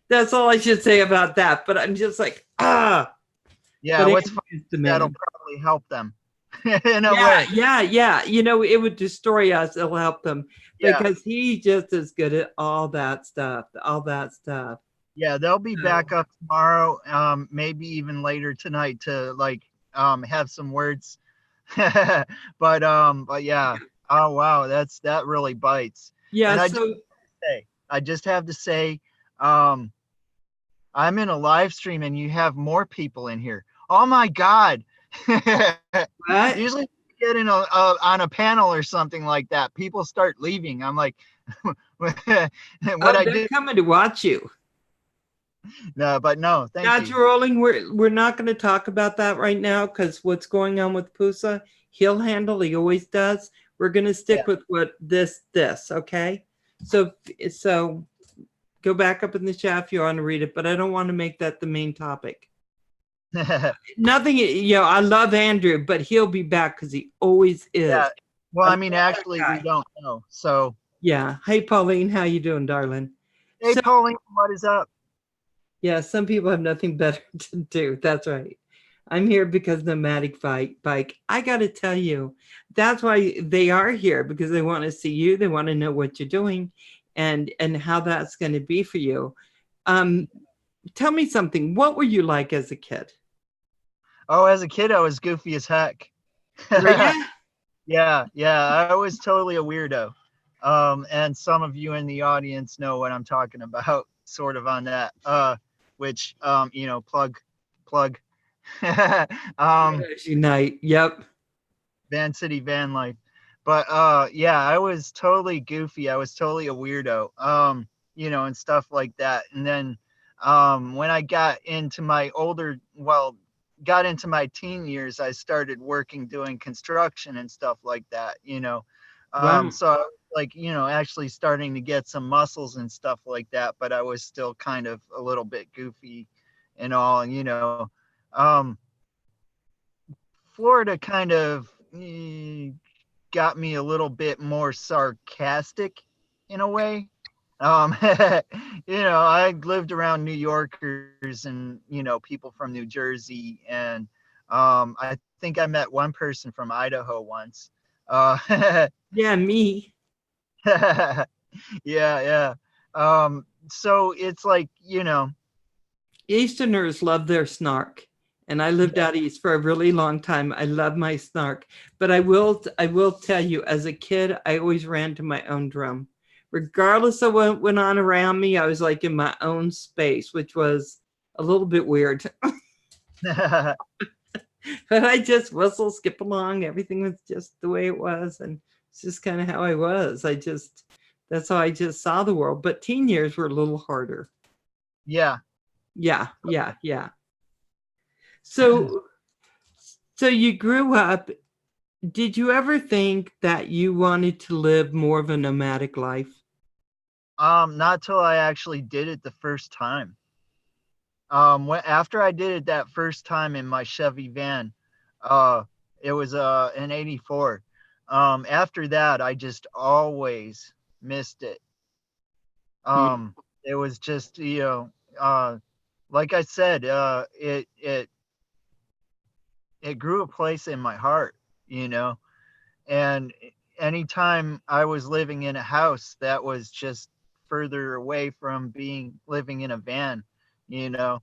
That's all I should say about that. But I'm just like, ah. Yeah, But what's funny is that'll probably help them in a way. Yeah. You know, it would destroy us. It'll help them because Yeah. he just is good at all that stuff. Yeah, they'll be back up tomorrow, maybe even later tonight to like have some words. But yeah. Oh wow, that really bites. Yeah. And So I just have to say, um, I'm in a live stream and you have more people in here. Oh my God. what? Usually get in on a panel or something like that, people start leaving. I'm like, what I They're did. coming to watch you. No, but no, thank you. Rolling. We're not going to talk about that right now because what's going on with Pusa, he'll handle. He always does. We're going to stick with what this. Okay. So go back up in the chat if you want to read it, but I don't want to make that the main topic. Nothing. You know, I love Andrew, but he'll be back because he always is. Yeah. Well, I mean, actually, we don't know. So yeah. Hey, Pauline, how you doing, darling? Hey, Pauline, what is up? Yeah, some people have nothing better to do. That's right. I'm here because Nomadic Bike. I got to tell you, that's why they are here, because they want to see you. They want to know what you're doing and how that's going to be for you. Tell me something. What were you like as a kid? Oh, as a kid, I was goofy as heck. Yeah, I was totally a weirdo. And some of you in the audience know what I'm talking about, sort of on that. Which you know, plug. Unite. Yep. Van City Van Life. But yeah, I was totally goofy. I was totally a weirdo. You know, and stuff like that. And then when I got into my got into my teen years, I started working doing construction and stuff like that, you know. Wow. So I was like, you know, actually starting to get some muscles and stuff like that, but I was still kind of a little bit goofy and all, and you know. Florida kind of got me a little bit more sarcastic in a way. You know, I lived around New Yorkers and, you know, people from New Jersey. And I think I met one person from Idaho once. Yeah, me. Yeah. So it's like, you know. Easterners love their snark. And I lived out east for a really long time. I love my snark. But I will tell you, as a kid, I always ran to my own drum. Regardless of what went on around me, I was like in my own space, which was a little bit weird. But I just whistle, skip along. Everything was just the way it was. And it's just kind of how I was. That's how I just saw the world. But teen years were a little harder. Yeah. So you grew up. Did you ever think that you wanted to live more of a nomadic life? Not till I actually did it the first time. After I did it that first time in my Chevy van, it was an 84. After that, I just always missed it. It was just, you know, like I said, it grew a place in my heart, you know. And anytime I was living in a house that was just further away from living in a van, you know,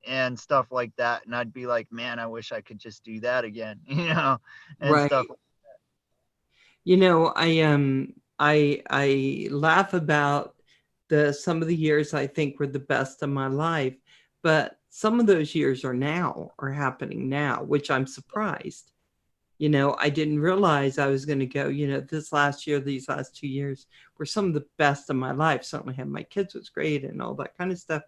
and stuff like that, and I'd be like, man, I wish I could just do that again, you know, and stuff. You know, I laugh about some of the years I think were the best of my life, but some of those years are happening now, which I'm surprised. You know, I didn't realize I was going to go, you know, this last year, these last 2 years were some of the best of my life. Certainly having my kids was great and all that kind of stuff.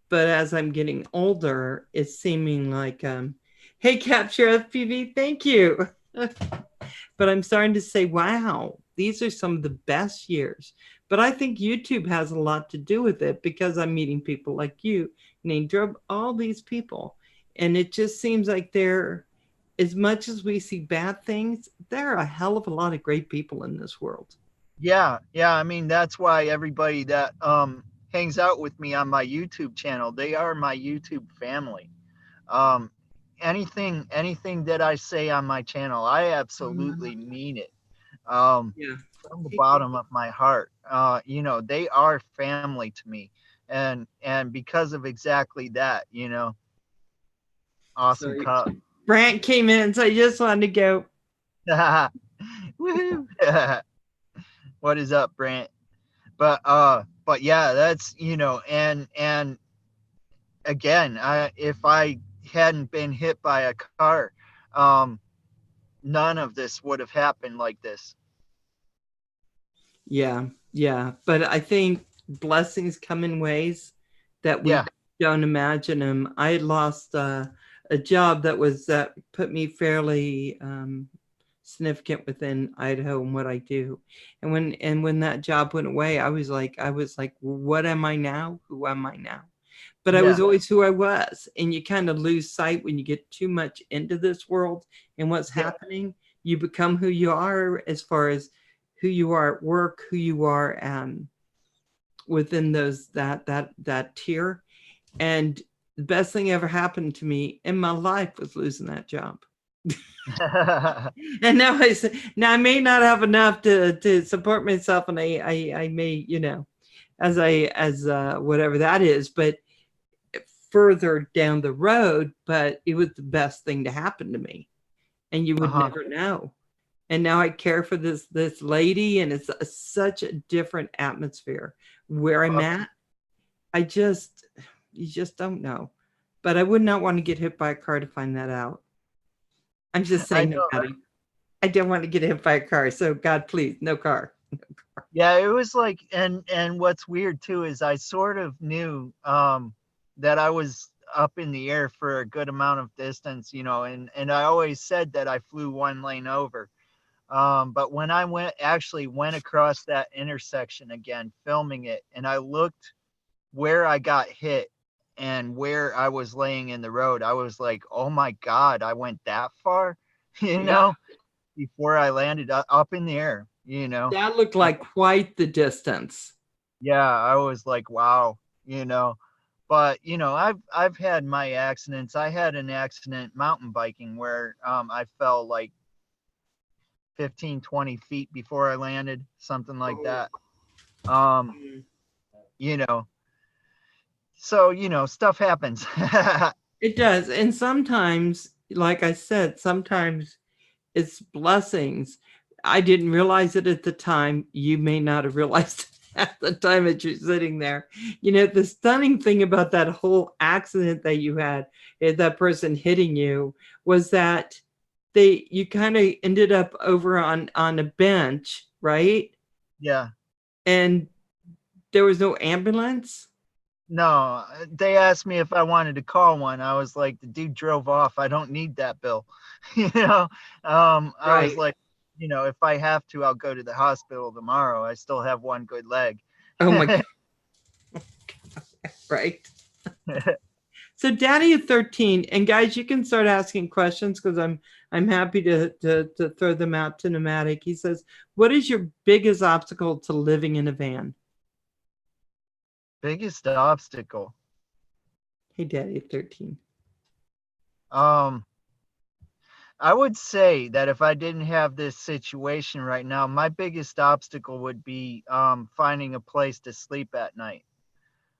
But as I'm getting older, it's seeming like, hey, KATchUL8r FPV, thank you. But I'm starting to say, wow, these are some of the best years. But I think YouTube has a lot to do with it because I'm meeting people like you, Nate Drub, all these people. And it just seems like they're, as much as we see bad things, there are a hell of a lot of great people in this world. Yeah, yeah. I mean, that's why everybody that hangs out with me on my YouTube channel, they are my YouTube family. Um, anything that I say on my channel, I absolutely mean it. Yeah. From the Hey, bottom of my heart. You know, they are family to me, and because of exactly that, you know, awesome sorry. cup. Brant came in, so I just wanted to go. Woohoo! What is up, Brant? But yeah, that's, you know, and again, if I hadn't been hit by a car, um, none of this would have happened like this. Yeah, yeah. But I think blessings come in ways that we Yeah, don't imagine them. I had lost a job that was that put me fairly significant within Idaho and what I do. And when that job went away, I was like, what am I now? Who am I now? But I was yeah, always who I was. And you kind of lose sight when you get too much into this world and what's yeah, happening. You become who you are as far as who you are at work, who you are within those that tier. And the best thing ever happened to me in my life was losing that job. And now I may not have enough to support myself, and I may, you know, as whatever that is, but further down the road. But it was the best thing to happen to me, and you would uh-huh. never know. And now I care for this lady, and it's such a different atmosphere where I'm at. I just You just don't know. But I would not want to get hit by a car to find that out. I'm just I saying, no, know. Patty. I don't want to get hit by a car. So God, please, no car. Yeah, it was like, and what's weird too is I sort of knew that I was up in the air for a good amount of distance, you know, and I always said that I flew one lane over. But when I went across that intersection again, filming it, and I looked where I got hit and where I was laying in the road, I was like, oh my God, I went that far, you Yeah. know, before I landed up in the air, you know. That looked like quite the distance. Yeah, I was like, wow, you know. But you know, I've had my accidents. I had an accident mountain biking where I fell like 15, 20 feet before I landed, something like Oh. that. Um, you know, so you know, stuff happens. It does. And sometimes, like I said, sometimes it's blessings. I didn't realize it at the time. You may not have realized it at the time that you're sitting there. You know, the stunning thing about that whole accident that you had, that person hitting you, was that you kind of ended up over on a bench, right? Yeah. And there was no ambulance. No, they asked me if I wanted to call one. I was like, the dude drove off. I don't need that bill. You know, I was Right. like, you know, if I have to, I'll go to the hospital tomorrow. I still have one good leg. Oh my God. Right. So Daddy at 13, and guys, you can start asking questions because I'm happy to throw them out to Nomadic. He says, what is your biggest obstacle to living in a van? Biggest obstacle. Hey, Daddy at 13. Um, I would say that if I didn't have this situation right now, my biggest obstacle would be finding a place to sleep at night.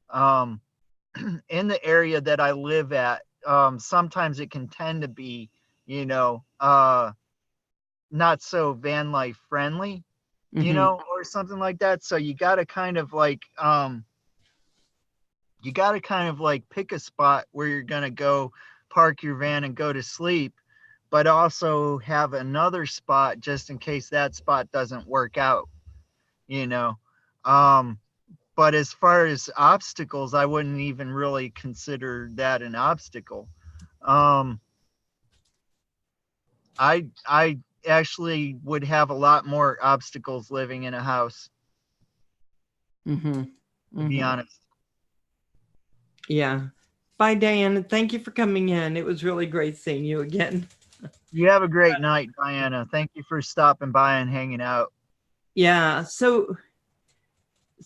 Um, in the area that I live at, sometimes it can tend to be, you know, not so van life friendly, you Mm-hmm. know, or something like that. So you got to kind of like pick a spot where you're going to go park your van and go to sleep but also have another spot just in case that spot doesn't work out, you know. Um, but as far as obstacles, I wouldn't even really consider that an obstacle. Um, I actually would have a lot more obstacles living in a house, Mm-hmm. to be Mm-hmm. honest. Yeah. Bye, Diana. Thank you for coming in. It was really great seeing you again. You have a great night, Diana. Thank you for stopping by and hanging out. Yeah. So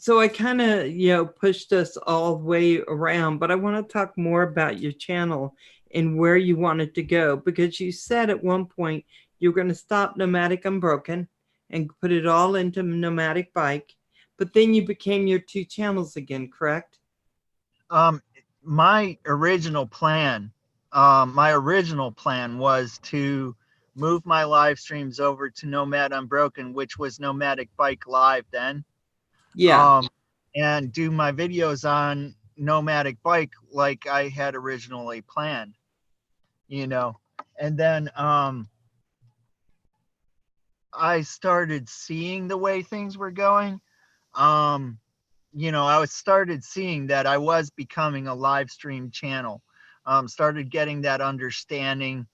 I kind of, pushed us all the way around, but I want to talk more about your channel and where you wanted to go, because you said at one point you're going to stop Nomadic Unbroken and put it all into Nomadic Bike, but then you became your two channels again, correct? Um, my original plan, my original plan was to move my live streams over to Nomad Unbroken, which was Nomadic Bike Live then, Yeah. um, and do my videos on Nomadic Bike like I had originally planned, you know. And then I started seeing the way things were going. Um, I was started seeing that I was becoming a live stream channel. Started getting that understanding,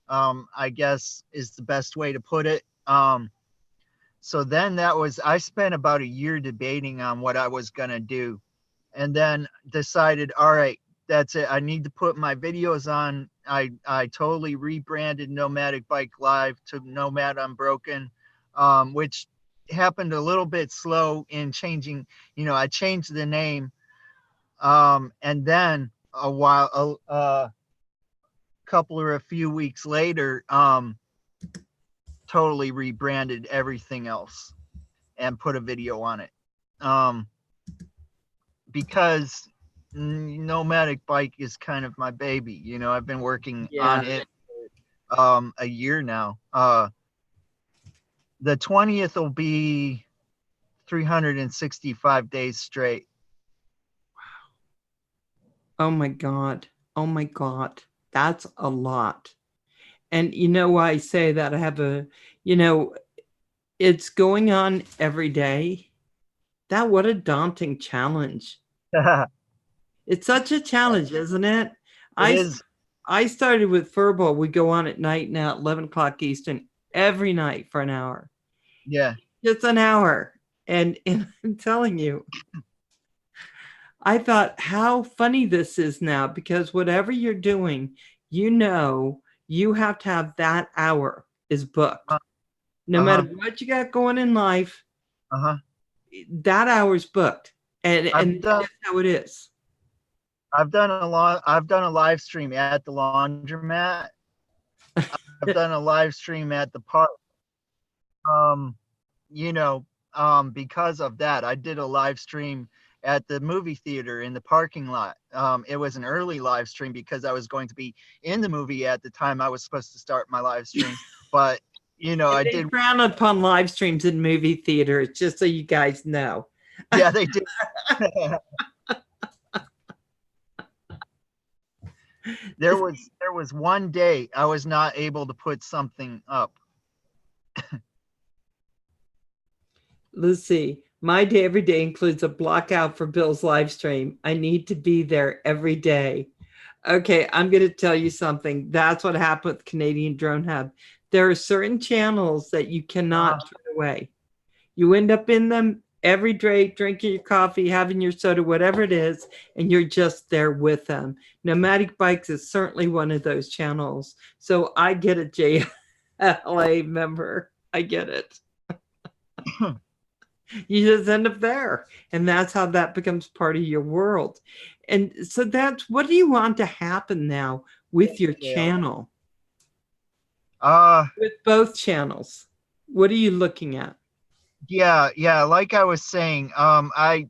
I guess is the best way to put it. So then I spent about a year debating on what I was going to do, and then decided, all right, that's it. I need to put my videos on. I totally rebranded Nomadic Bike Live to Nomad Unbroken, which happened a little bit slow in changing. I changed the name, and then a couple or a few weeks later, totally rebranded everything else and put a video on it. Um, because Nomadic Bike is kind of my baby. I've been working Yeah. on it a year now. The 20th will be 365 days straight. Oh my God. Oh my God. That's a lot. And you know why I say that? I have you know, it's going on every day. That what a daunting challenge. It It's such a challenge, isn't it? I is. I started with Furball. We go on at night now at 11 o'clock Eastern every night for an hour. Yeah. Just an hour. And I'm telling you, I thought how funny this is now, because whatever you're doing, you have to have that hour is booked. Uh No matter huh. what you got going in life, Uh huh. that hour's booked. And I've that's done. just how it is. I've done a lot. I've done a live stream at the laundromat. I've done a live stream at the park. Um, you know, because of that, I did a live stream at the movie theater in the parking lot. It was an early live stream because I was going to be in the movie at the time I was supposed to start my live stream. But, And I they did. frown upon live streams in movie theaters, just so you guys know. Yeah, they did. There was one day I was not able to put something up. Lucy, my day every day includes a block out for Bill's live stream. I need to be there every day. Okay, I'm going to tell you something. That's what happened with Canadian Drone Hub. There are certain channels that you cannot turn away. You end up in them every day, drinking your coffee, having your soda, whatever it is, and you're just there with them. Nomadic Bikes is certainly one of those channels. So I get it, JLA member. I get it. You just end up there. And that's how that becomes part of your world. And so that's what do you want to happen now with your channel? Uh, With both channels? What are you looking at? yeah, like I was saying, I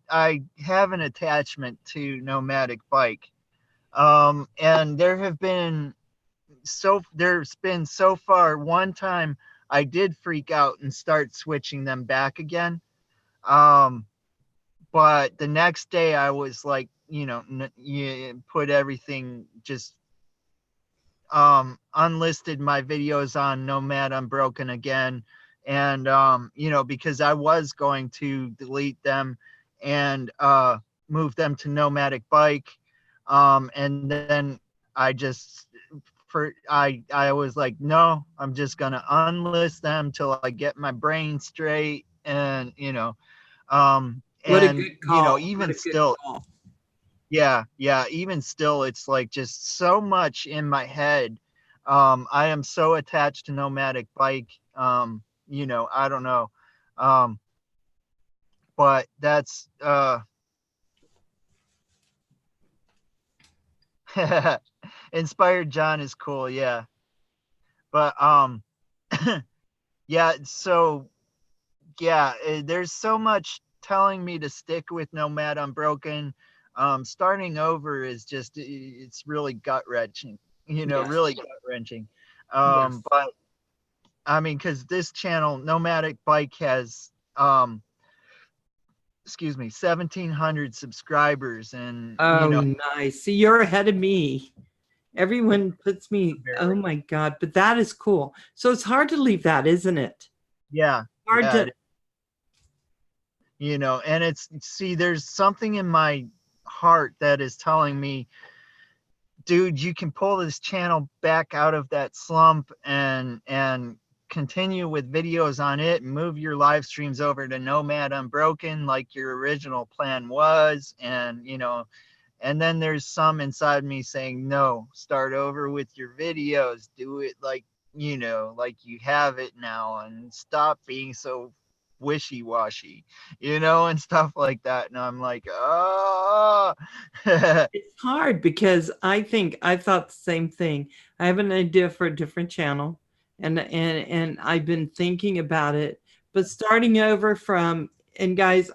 have an attachment to Nomadic Bike. And there's been so far one time I did freak out and start switching them back again. Um, but the next day I was like, you put everything just unlisted my videos on Nomad Unbroken again. And, you know, because I was going to delete them and move them to Nomadic Bike. And then I just, I was like, no, I'm just going to unlist them till I get my brain straight. And, you know, What a and, good you know, call. What even a good still, call. yeah, even still, it's like just so much in my head. I am so attached to Nomadic Bike. You know, I don't know. Um, but that's Inspired John is cool, yeah. But yeah, so yeah, there's so much telling me to stick with Nomad Unbroken. Starting over is just, it's really gut wrenching, you know, Yes. really gut wrenching. Yes. But I mean, because this channel, Nomadic Bike, has excuse me, 1,700 subscribers, and you Oh, know, nice. See, you're ahead of me. Everyone puts me, oh very, my God, but that is cool. So it's hard to leave that, isn't it? yeah, Hard yeah, to, you know, and it's, see, there's something in my heart that is telling me, dude, you can pull this channel back out of that slump and continue with videos on it and move your live streams over to Nomad Unbroken like your original plan was. And, you know, and then there's some inside me saying, no, start over with your videos, do it like, you know, like you have it now, and stop being so wishy-washy, you know, and stuff like that. And I'm like, oh. it's hard because I think I thought the same thing. I have an idea for a different channel and I've been thinking about it, but starting over from, and guys,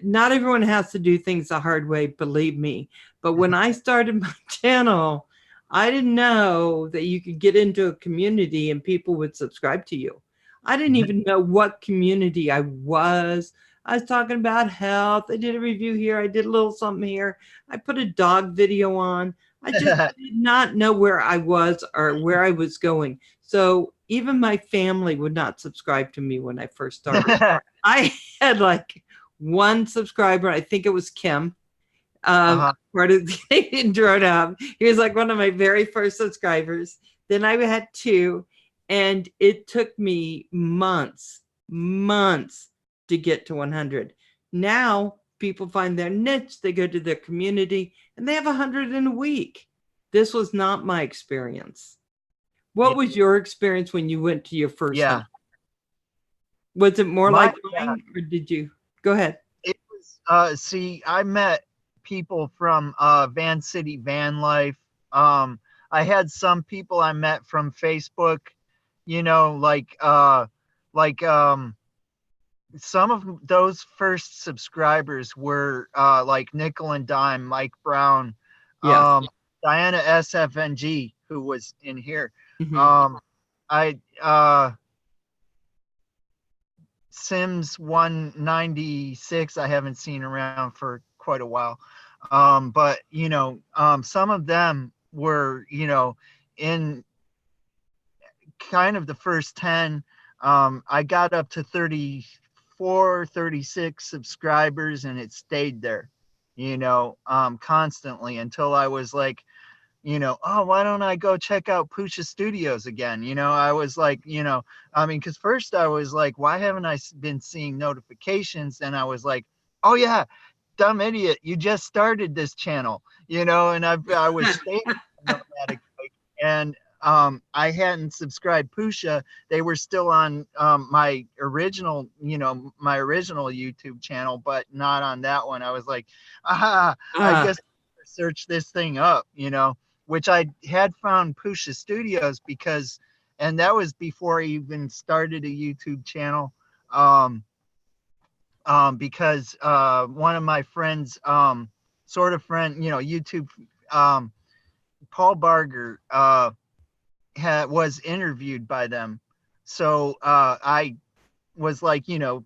not everyone has to do things the hard way, believe me. But when I started my channel, I didn't know that you could get into a community and people would subscribe to you. I didn't even know what community I was. I was talking about health. I did a review here. I did a little something here. I put a dog video on. I just did not know where I was or where I was going. So even my family would not subscribe to me when I first started. I had like one subscriber. I think it was Kim. Uh-huh. Part of the Canadian Drone Hub. He was like one of my very first subscribers. Then I had two, and it took me months to get to 100. Now people find their niche, they go to their community, and they have 100 in a week. This was not my experience. What Yeah. was your experience when you went to your first Yeah. hunt? Was it more My, like yeah, mine, or did you go ahead? it was, see, I met people from Van City Van Life. I had some people I met from Facebook, you know, like some of those first subscribers were like Nickel and Dime, Mike Brown, Yes. Diana SFNG, who was in here. Mhm. Um, I Sims 196, I haven't seen around for quite a while. But you know, some of them were, you know, in kind of the first 10. I got up to 34, 36 subscribers, and it stayed there, you know, constantly until I was like, you know, oh, why don't I go check out Pusha Studios again? You know, I was like, you know, I mean, because first I was like, why haven't I been seeing notifications? And I was like, oh yeah, dumb idiot, you just started this channel, you know, and I was staying Nomadic Bike, and I hadn't subscribed Pusha. They were still on my original, you know, my original YouTube channel, but not on that one. I was like, I Ah, guess search this thing up, you know, which I had found Pusha Studios because, and that was before I even started a YouTube channel. Um, because one of my friends, sort of friend, you know, YouTube, um, Paul Barger, was interviewed by them. So I was like, you know,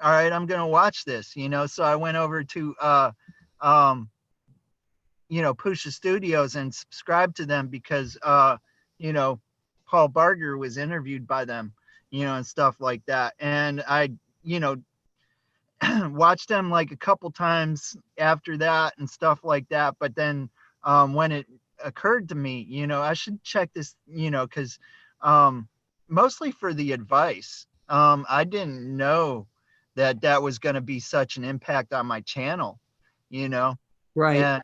all right, I'm gonna watch this, you know. So I went over to um, Pusha Studios and subscribe to them because, you know, Paul Barger was interviewed by them, and stuff like that. And I, you know, watched them like a couple times after that and stuff like that. But then when it occurred to me, I should check this, because mostly for the advice. I didn't know that that was going to be such an impact on my channel, you know. Right. And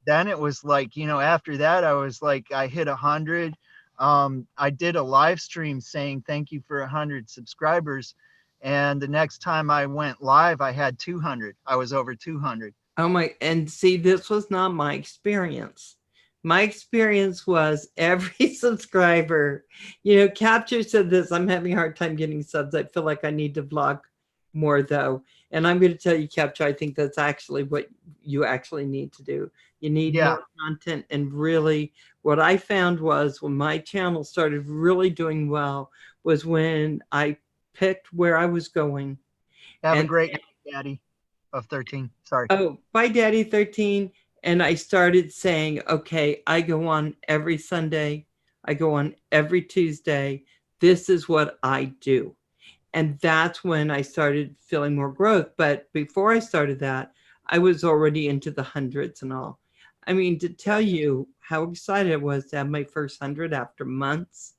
then it was like, after that, I was like, I hit 100. I did a live stream saying thank you for 100 subscribers. And the next time I went live, I had 200. I was over 200. Oh my, and see, this was not my experience. My experience was every subscriber, KATchUL said this, I'm having a hard time getting subs. I feel like I need to vlog more though. And I'm going to tell you, KATchUL, I think that's actually what you actually need to do. You need more content. And really what I found was when my channel started really doing well was when I picked where I was going. Have a great night, Daddy of 13. Sorry. Oh, bye, Daddy 13. And I started saying, okay, I go on every Sunday. I go on every Tuesday. This is what I do. And that's when I started feeling more growth. But before I started that, I was already into the hundreds and all. I mean, to tell you how excited I was to have my first 100 after months,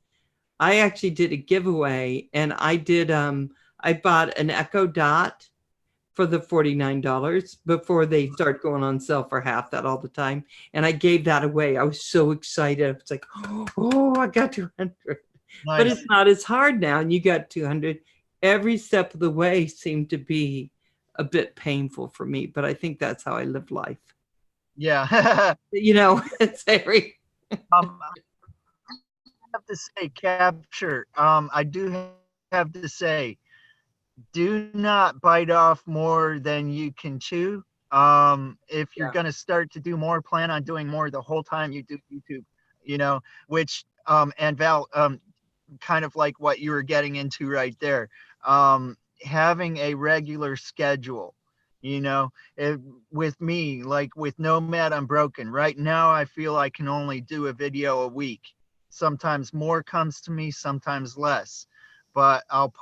I actually did a giveaway and I bought an Echo Dot for the $49 before they start going on sale for half that all the time. And I gave that away. I was so excited. I was like, oh, I got 200. Nice. But it's not as hard now. And you got 200. Every step of the way seemed to be a bit painful for me, but I think that's how I live life. Yeah. It's very. I have to say, KATchUL, I do have to say, do not bite off more than you can chew. If you're going to start to do more, plan on doing more the whole time you do YouTube, which, and Val, kind of like what you were getting into right there, having a regular schedule, with me, like with Nomad Unbroken, right now, I feel I can only do a video a week. Sometimes more comes to me, sometimes less, but I'll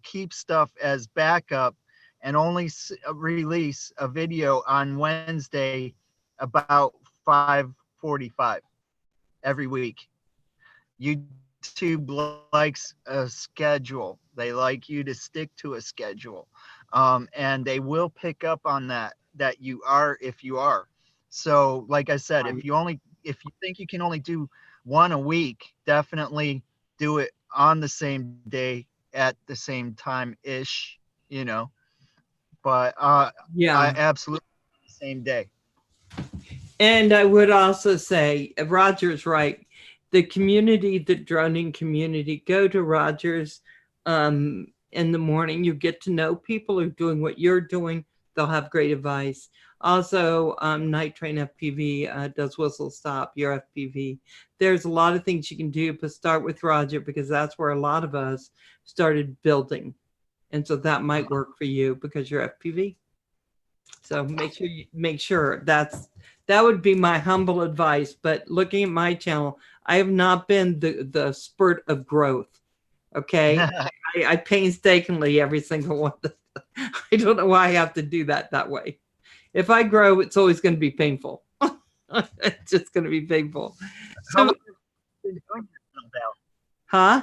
keep stuff as backup and only release a video on Wednesday about 5:45 every week. YouTube likes a schedule. They like you to stick to a schedule. And they will pick up on that you are, if you are. So like I said, if you think you can only do one a week, definitely do it on the same day at the same time ish, but I absolutely same day. And I would also say Roger's right. The community, the droning community, go to Roger's in the morning. You get to know people who are doing what you're doing. They'll have great advice. Also, Night Train FPV does Whistle Stop your FPV. There's a lot of things you can do, but start with Roger because that's where a lot of us started building. And so that might work for you because you're FPV. So make sure that would be my humble advice. But looking at my channel, I have not been the spurt of growth. Okay. I painstakingly every single one. I don't know why I have to do that way. If I grow, it's always going to be painful. It's just going to be painful. So, huh?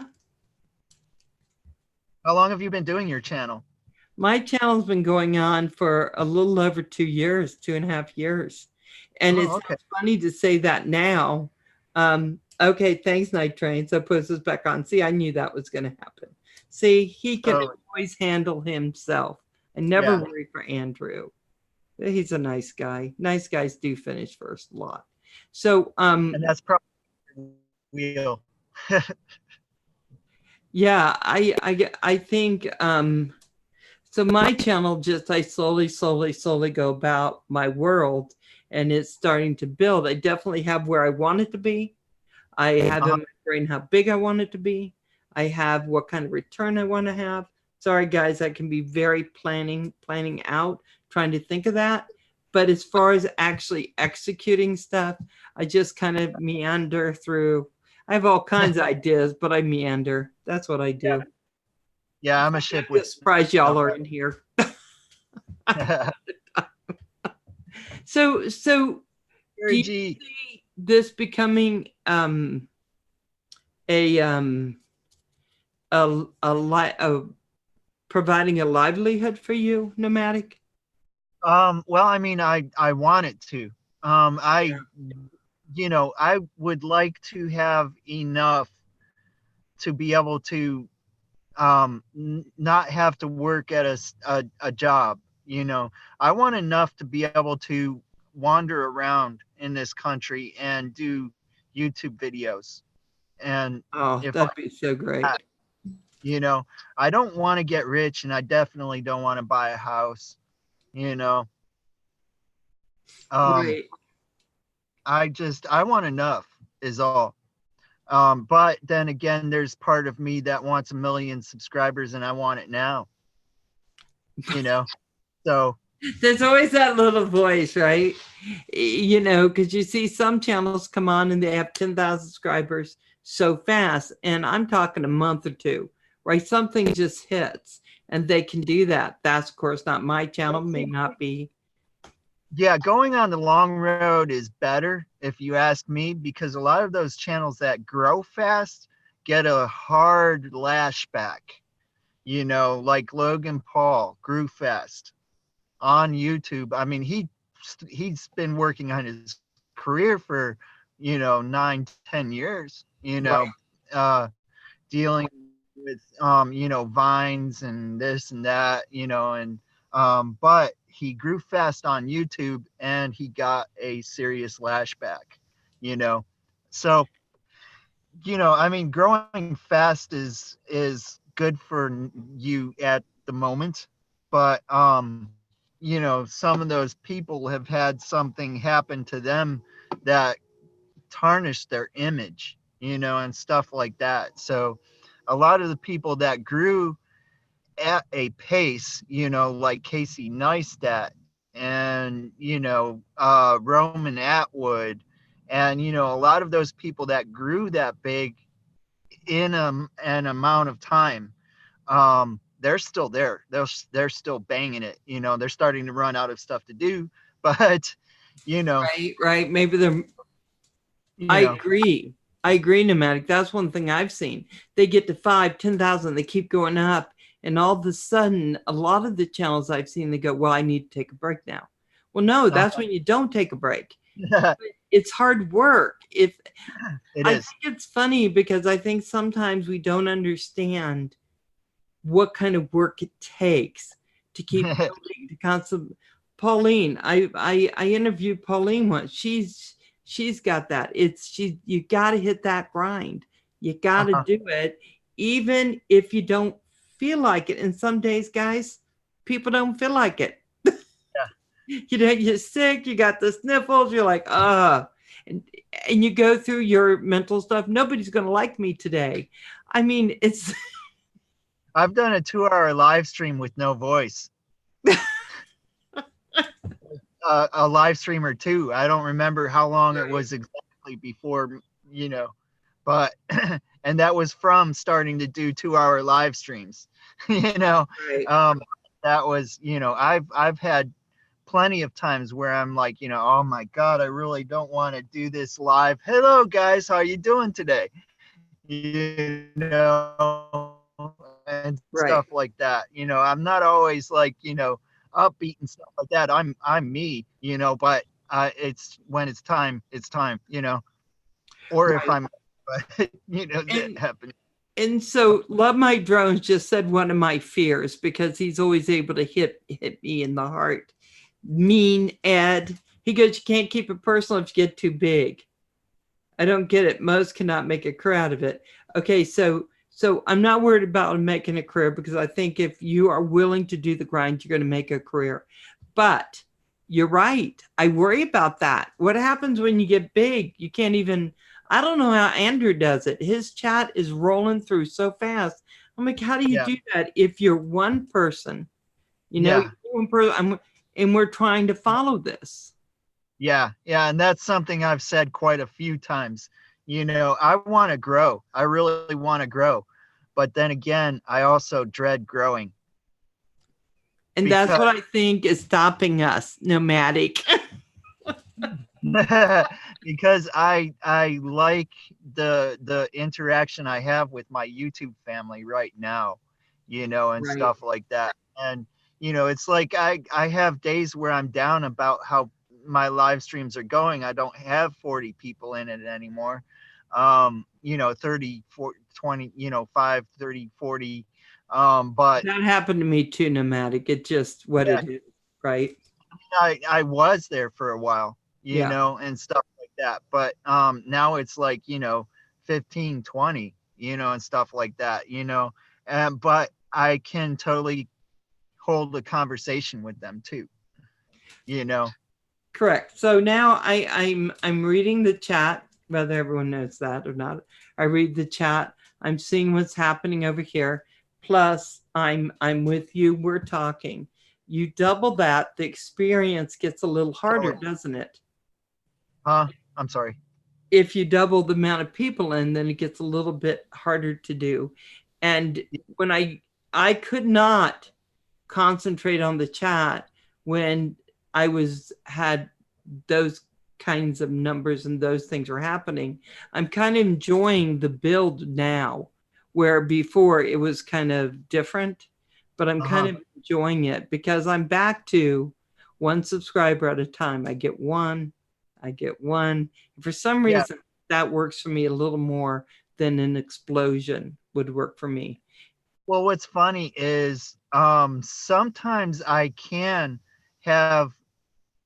How long have you been doing your channel? My channel's been going on for a little over 2 years, 2.5 years. And it's funny to say that now. Okay, thanks, Night Train. So puts us back on. See, I knew that was going to happen. See, he can always handle himself. I never worry for Andrew. He's a nice guy. Nice guys do finish first a lot. So, and that's probably wheel. Yeah, I think so my channel just I slowly go about my world and it's starting to build. I definitely have where I want it to be. I have in my brain how big I want it to be. I have what kind of return I want to have. Sorry guys, I can be very planning out, trying to think of that. But as far as actually executing stuff, I just kind of meander through. I have all kinds of ideas, but I meander. That's what I Yeah, do. yeah, I'm a ship I'm with. just surprised y'all are in here. So do Gary you G. see this becoming a a providing a livelihood for you, Nomadic? Well, I mean, I want it to. I, I would like to have enough to be able to not have to work at a job. I want enough to be able to wander around in this country and do YouTube videos. And Oh, if that'd be so great. you know, I don't want to get rich, and I definitely don't want to buy a house. You know, um, Right. I want enough is all. But then again, there's part of me that wants 1 million subscribers, and I want it now. You know, so There's always that little voice, right? Because you see some channels come on and they have 10,000 subscribers so fast. And I'm talking a month or two, right? Something just hits and they can do that. That's, of course, not my channel, may not be. yeah, going on the long road is better if you ask me, because a lot of those channels that grow fast get a hard lashback. Like Logan Paul grew fast on YouTube. I mean, he's been working on his career for 9-10 years. Right. Dealing with vines and this and that. And but he grew fast on YouTube, and he got a serious lashback. So I mean, growing fast is good for you at the moment, but some of those people have had something happen to them that tarnished their image, and stuff like that. So a lot of the people that grew at a pace, like Casey Neistat and Roman Atwood, and a lot of those people that grew that big in an amount of time, they're still there. They're still banging it. They're starting to run out of stuff to do, but Right. Maybe they're, you I know, agree. I agree, Nomadic. That's one thing I've seen. They get to 5, 10,000, they keep going up. And all of a sudden, a lot of the channels I've seen, they go, well, I need to take a break now. Well, no, that's when you don't take a break. It's hard work. it I is. think it's funny because I think sometimes we don't understand what kind of work it takes to keep building, to constantly. Pauline, I interviewed Pauline once. She's got that. You got to hit that grind. You got to do it, even if you don't feel like it. And some days, guys, people don't feel like it. You're sick. You got the sniffles. You're like, and you go through your mental stuff. Nobody's going to like me today. I mean, it's. I've done a 2-hour live stream with no voice. A live stream or two. I don't remember how long it was exactly before, but and that was from starting to do 2-hour live streams. Right. That was, I've had plenty of times where I'm like, oh my God, I really don't want to do this live. Hello guys, how are you doing today? And stuff like that. I'm not always like, upbeat and stuff like that. I'm me, but it's when it's time, or if I'm, but that happens. And so Love My Drones just said one of my fears, because he's always able to hit me in the heart. Mean Ed. He goes, you can't keep it personal if you get too big. I don't get it. Most cannot make a career out of it. Okay, so I'm not worried about making a career, because I think if you are willing to do the grind, you're going to make a career. But you're right. I worry about that. What happens when you get big? You can't even, I don't know how Andrew does it. His chat is rolling through so fast. I'm like, how do you do that if you're one person? Yeah. You're one person. and we're trying to follow this. Yeah, yeah, and that's something I've said quite a few times. You know, I want to grow. I really want to grow. But then again, I also dread growing And that's because what I think is stopping us, Nomadic. because I like the interaction I have with my YouTube family right now, you know, and Right. stuff like that. And you know, it's like I have days where I'm down about how my live streams are going. I don't have 40 people in it anymore. You know, 30, 40, 20, you know, 5, 30, 40. But That happened to me too, Nomadic. It's just what yeah, it is, right? I was there for a while, you Yeah. know, and stuff like that. But now it's like, you know, 15, 20, you know, and stuff like that, you know. But I can totally hold a conversation with them too, you know. Correct. So now I'm reading the chat, whether everyone knows that or not. I read the chat. I'm seeing what's happening over here. Plus, I'm with you. We're talking. You double that, the experience gets a little harder, doesn't it? I'm sorry. If you double the amount of people in, then it gets a little bit harder to do. And when I could not concentrate on the chat when I had those kinds of numbers and those things were happening. I'm kind of enjoying the build now, where before it was kind of different, but I'm kind of enjoying it because I'm back to one subscriber at a time. I get one. For some Yeah. reason, that works for me a little more than an explosion would work for me. Well, what's funny is sometimes I can have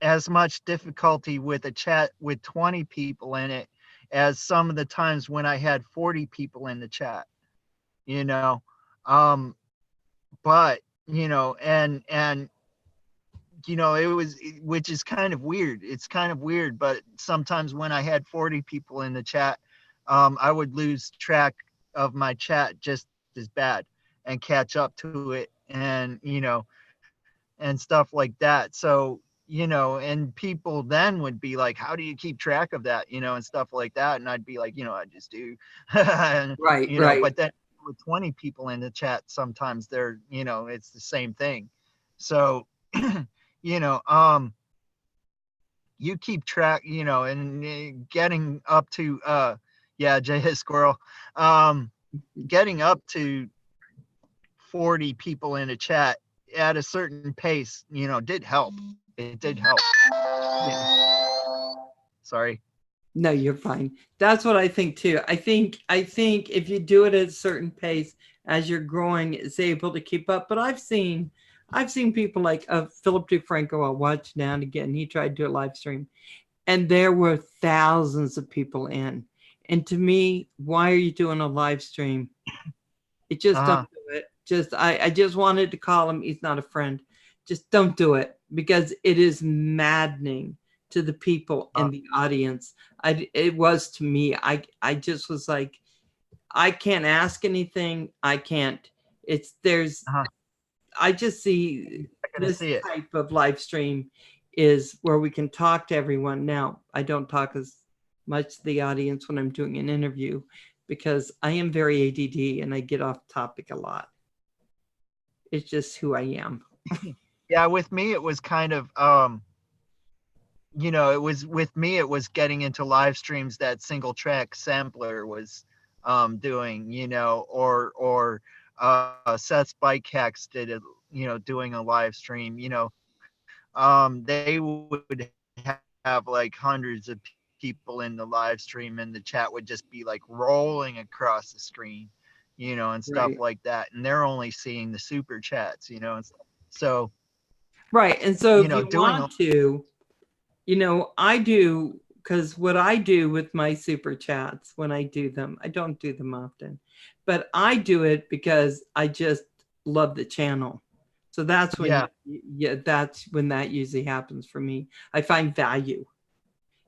as much difficulty with a chat with 20 people in it as some of the times when I had 40 people in the chat, you know. Um, but you know, and you know, which is kind of weird. It's kind of weird, but sometimes when I had 40 people in the chat, I would lose track of my chat just as bad and catch up to it, and you know, and stuff like that. So, you know, and people then would be like, how do you keep track of that? You know, and stuff like that. And I'd be like, you know, I just do. And, Right, you know, right. but then with 20 people in the chat, sometimes they're, you know, it's the same thing. So, you know, you keep track, you know, and getting up to, yeah, Jay his squirrel, getting up to 40 people in a chat at a certain pace, you know, did help. It did help. Yeah. Sorry. No, you're fine. That's what I think too. I think if you do it at a certain pace as you're growing, it's able to keep up. But I've seen people like Philip DeFranco. I'll watch now and again. He tried to do a live stream, and there were thousands of people in. And to me, why are you doing a live stream? It just don't do it. I just wanted to call him. He's not a friend. Just don't do it because it is maddening to the people in the audience. It was to me. I just was like, I can't ask anything. I can't. It's there's. I just see this See it. type of live stream is where we can talk to everyone. Now, I don't talk as much to the audience when I'm doing an interview because I am very ADD and I get off topic a lot. It's just who I am. Yeah, with me it was kind of you know, it was with me it was getting into live streams that single track sampler was doing, you know, or Seth's Bike Hacks did it, you know, doing a live stream, you know. They would have like hundreds of people in the live stream and the chat would just be like rolling across the screen, you know, and stuff Right. like that. And they're only seeing the super chats, you know. And so, Right. And so you if know, you doing want to, I do, because what I do with my super chats when I do them, I don't do them often, but I do it because I just love the channel. So that's when, yeah, that's when that usually happens for me. I find value.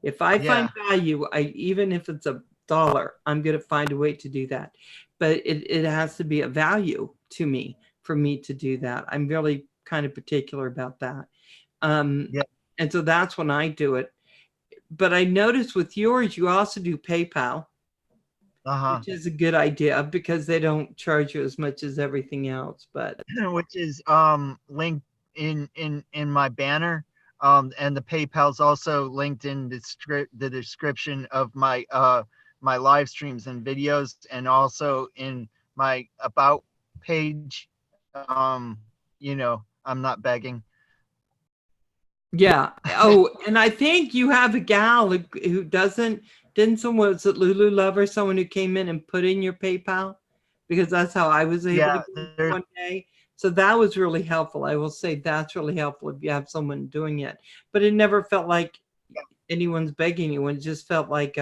If I find yeah, value, even if it's $1, I'm going to find a way to do that. But it has to be a value to me for me to do that. I'm really kind of particular about that. Um, Yeah. and so that's when I do it. But I noticed with yours, you also do PayPal, Uh-huh. which is a good idea because they don't charge you as much as everything else. But Which is linked in my banner. And the PayPal's also linked in the description of my my live streams and videos, and also in my about page. You know, I'm not begging. yeah. Oh, and I think you have a gal who doesn't, didn't someone, was it Lulu Lover, someone who came in and put in your PayPal? Because that's how I was able to Yeah, get it there's one day. So that was really helpful. I will say that's really helpful if you have someone doing it. But it never felt like anyone's begging you. It just felt like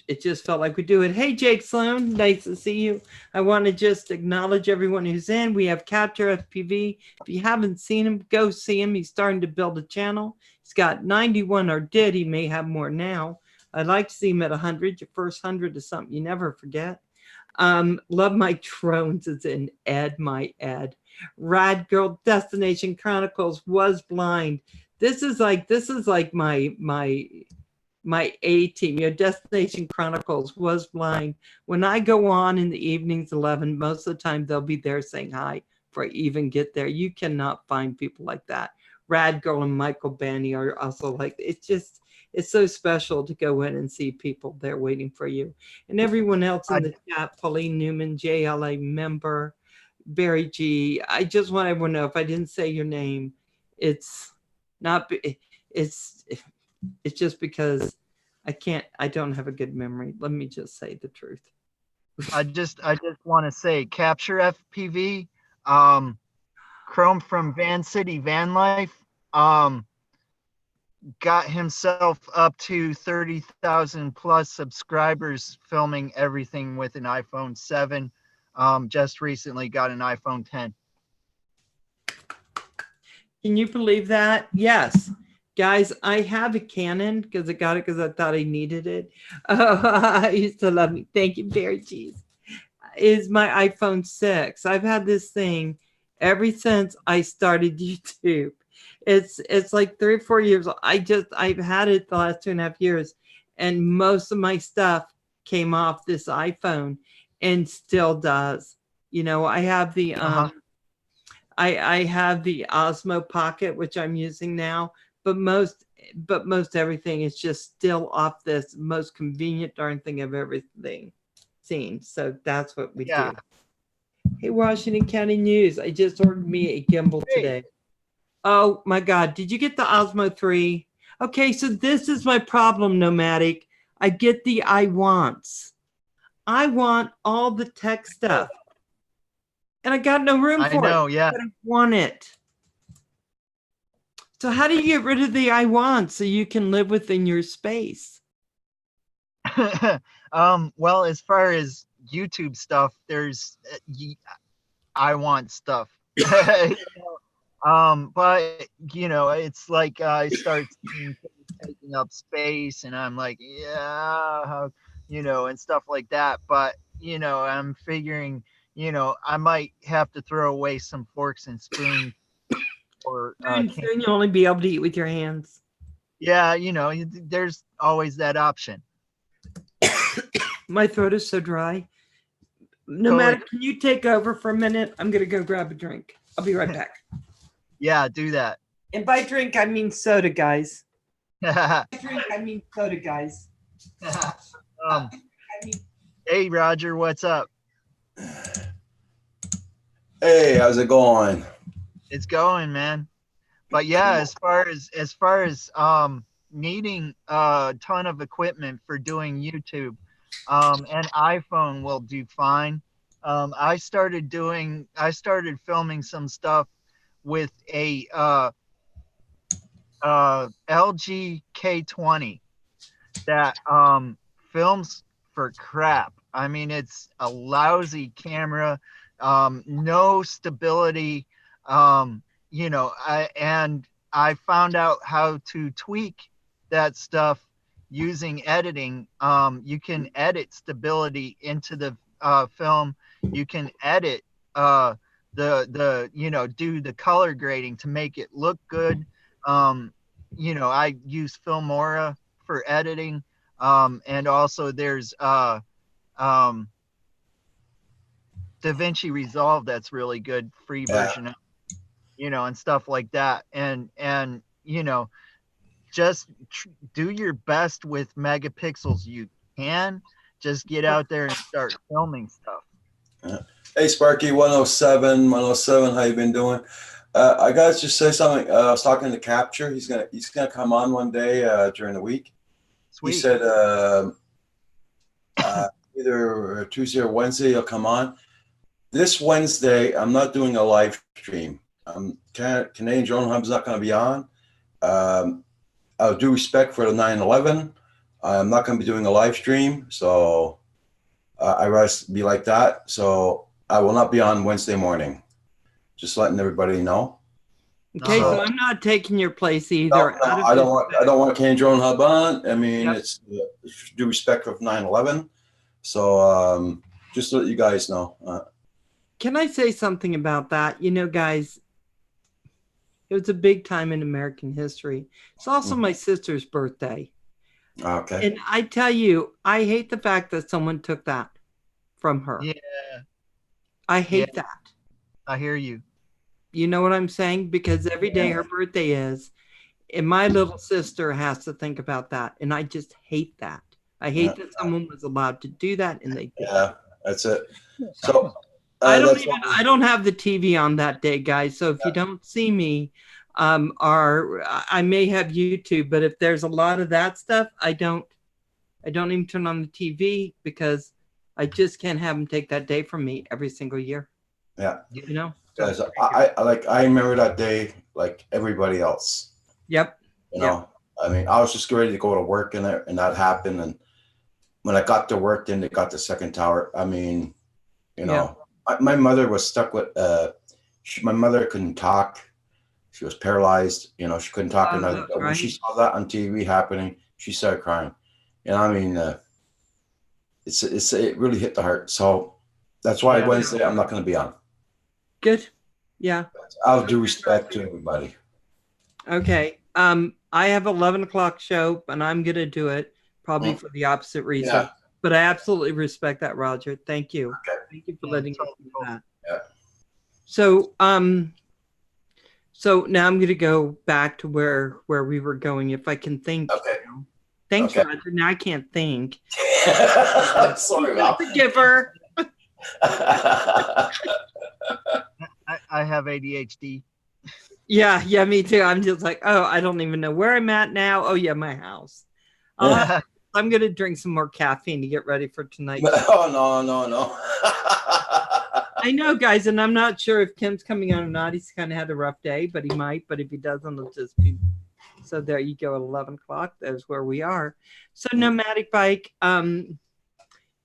it just felt like we do it. Hey, Jake Sloan, nice to see you. I want to just acknowledge everyone who's in. We have KATchUL8r FPV. If you haven't seen him, go see him. He's starting to build a channel. He's got 91, or did. He may have more now. I'd like to see him at 100. Your first 100 is something you never forget. Love my drones is in Ed, my Ed. Radgirl Destination Chronicles was blind. This is like my A team. Your Destination Chronicles was blind. When I go on in the evenings, 11, most of the time they'll be there saying hi before I even get there. You cannot find people like that. Radgirl and Michael Banny are also like, it's so special to go in and see people there waiting for you. And everyone else in I, the chat, Pauline Newman, JLA member, Barry G. I just want everyone to know, if I didn't say your name, it's not, it's just because I don't have a good memory. Let me just say the truth. I just want to say, KATchUL8r FPV, Chrome from Van City Van Life, got himself up to 30,000 plus subscribers, filming everything with an iPhone 7. Just recently got an iPhone 10. Can you believe that? Yes. Guys, I have a Canon because I got it because I thought I needed it. I used to love me. Thank you, Barry Cheese. Is my iPhone 6. I've had this thing ever since I started YouTube. It's like 3 or 4 years. I've had it the last 2.5 years, and most of my stuff came off this iPhone and still does. You know, I have the I have the Osmo Pocket, which I'm using now, but most everything is just still off this most convenient darn thing I've ever seen. So that's what we do. Hey, Washington County News. I just ordered me a gimbal today. Oh my God. Did you get the Osmo 3? Okay, so this is my problem, Nomadic. I get the I wants. I want all the tech stuff. And I got no room for it. Yeah. But I want it. So how do you get rid of the I want so you can live within your space? Well, as far as YouTube stuff, there's I want stuff. But you know, it's like I start taking up space, and I'm like, yeah, you know, and stuff like that. But you know, I'm figuring, you know, I might have to throw away some forks and spoons, or Soon you'll only be able to eat with your hands. yeah, you know, there's always that option. My throat is so dry. Nomadic, can you take over for a minute? I'm gonna go grab a drink. I'll be right back. Yeah, do that. And by drink, I mean soda, guys. By drink, I mean soda, guys. Hey, Roger, what's up? Hey, how's it going? It's going, man. But yeah, as far as needing a ton of equipment for doing YouTube, an iPhone will do fine. I started filming some stuff with a LG K20 that films for crap. I mean, it's a lousy camera, no stability. You know, I found out how to tweak that stuff using editing. You can edit stability into the film. You can edit you know, do the color grading to make it look good. You know, I use Filmora for editing. And also there's DaVinci Resolve that's really good, free version of, you know, and stuff like that. And you know, just do your best with megapixels you can. Just get out there and start filming stuff. Hey, Sparky, 107, how you been doing? I gotta just say something. I was talking to KATchUL. He's gonna come on one day during the week. Sweet. He said either Tuesday or Wednesday he'll come on. This Wednesday, I'm not doing a live stream. Canadian Drone Hub's not going to be on. I'll do respect for the 9/11. I'm not going to be doing a live stream, so I rather be like that. So I will not be on Wednesday morning. Just letting everybody know. Okay, so I'm not taking your place either. No, I don't want Canadian Drone Hub on. I mean, it's due respect of 9/11. So just to let you guys know. Can I say something about that? You know, guys, it was a big time in American history. It's also my sister's birthday. Okay. And I tell you, I hate the fact that someone took that from her. Yeah. I hate that. I hear you. You know what I'm saying? Because every day her birthday is, and my little sister has to think about that. And I just hate that. I hate that someone was allowed to do that and they did. Yeah, that's it. So I don't have the TV on that day, guys. So if you don't see me, I may have YouTube, but if there's a lot of that stuff, I don't even turn on the TV because I just can't have them take that day from me every single year. Yeah. You know? Because I remember that day like everybody else. Yep. You know, I mean, I was just ready to go to work and that happened. And when I got to work, then they got the second tower. I mean, you know, my mother was stuck with, my mother couldn't talk. She was paralyzed. You know, she couldn't talk. When she saw that on TV happening, she started crying. And I mean, it really hit the heart. So that's why Wednesday I'm not going to be on. Good. Yeah. I'll do respect to everybody. Okay. I have 11 o'clock show, and I'm going to do it probably for the opposite reason. Yeah. But I absolutely respect that, Roger. Thank you. Okay. Thank you for letting me do that. Yeah. So, so now I'm going to go back to where we were going, if I can think. Okay. Thanks, Roger. Now I can't think. Sorry about the giver. I have ADHD. Yeah, me too. I'm just like, oh, I don't even know where I'm at now. Oh, yeah, my house. I'm going to drink some more caffeine to get ready for tonight. Oh, no. I know, guys, and I'm not sure if Kim's coming on or not. He's kind of had a rough day, but he might. But if he doesn't, it'll just be. So there you go at 11 o'clock. That's where we are. So Nomadic Bike,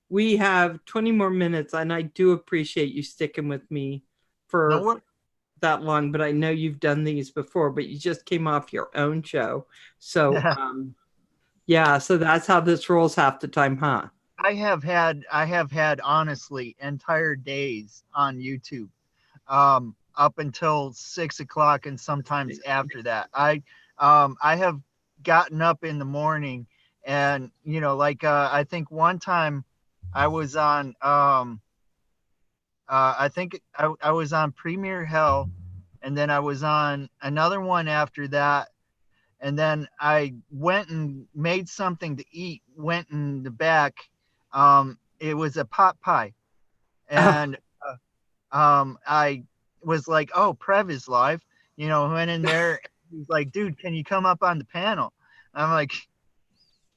we have 20 more minutes, and I do appreciate you sticking with me for that long. But I know you've done these before, but you just came off your own show. So, yeah, so that's how this rolls half the time, huh? I have had honestly entire days on YouTube, up until 6 o'clock and sometimes after that. I have gotten up in the morning and, you know, like, I think one time I was on, I think I was on Premier Hell, and then I was on another one after that. And then I went and made something to eat, went in the back. It was a pot pie. And I was like, oh, Prev is live. You know, went in there. He's like, dude, can you come up on the panel? I'm like,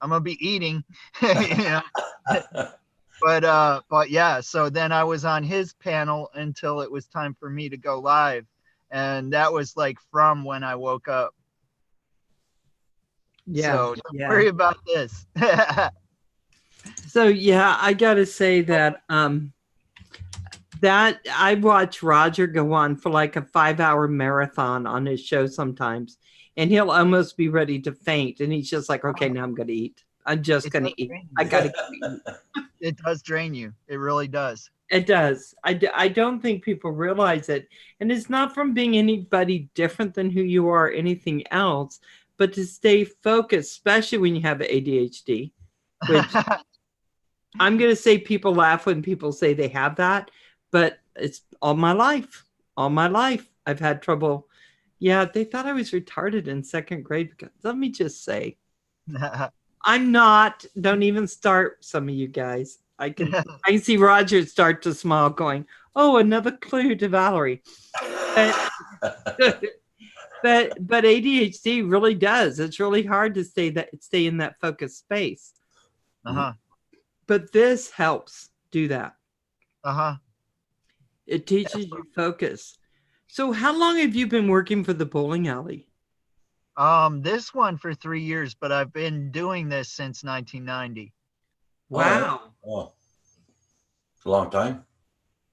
I'm going to be eating. You know? But yeah, so then I was on his panel until it was time for me to go live. And that was like from when I woke up. Yeah. So don't worry about this. So yeah, I gotta say that that I watch Roger go on for like a 5-hour marathon on his show sometimes, and he'll almost be ready to faint, and he's just like, okay, now I'm gonna eat. I'm just gonna eat. I gotta eat. It does drain you. It really does. It does. I don't think people realize it. And it's not from being anybody different than who you are or anything else, but to stay focused, especially when you have ADHD, which I'm going to say people laugh when people say they have that, but it's all my life. All my life. I've had trouble. Yeah, they thought I was retarded in second grade. Because, let me just say, I'm not. Don't even start, some of you guys. I can see Roger start to smile going, oh, another clue to Valerie. But, but ADHD really does. It's really hard to stay in that focused space. But this helps do that. It teaches you focus. So how long have you been working for the bowling alley? This one for 3 years, but I've been doing this since 1990. Wow. Oh, a long time.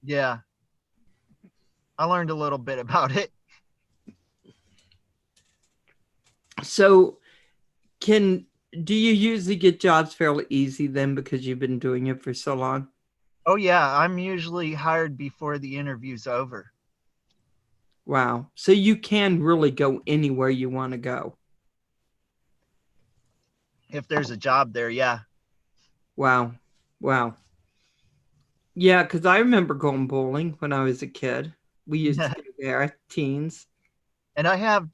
Yeah. I learned a little bit about it. So do you usually get jobs fairly easy then because you've been doing it for so long? Oh yeah, I'm usually hired before the interview's over. Wow. So you can really go anywhere you want to go. If there's a job there, yeah. Wow. Wow. Yeah, because I remember going bowling when I was a kid. We used to go there, teens. And I have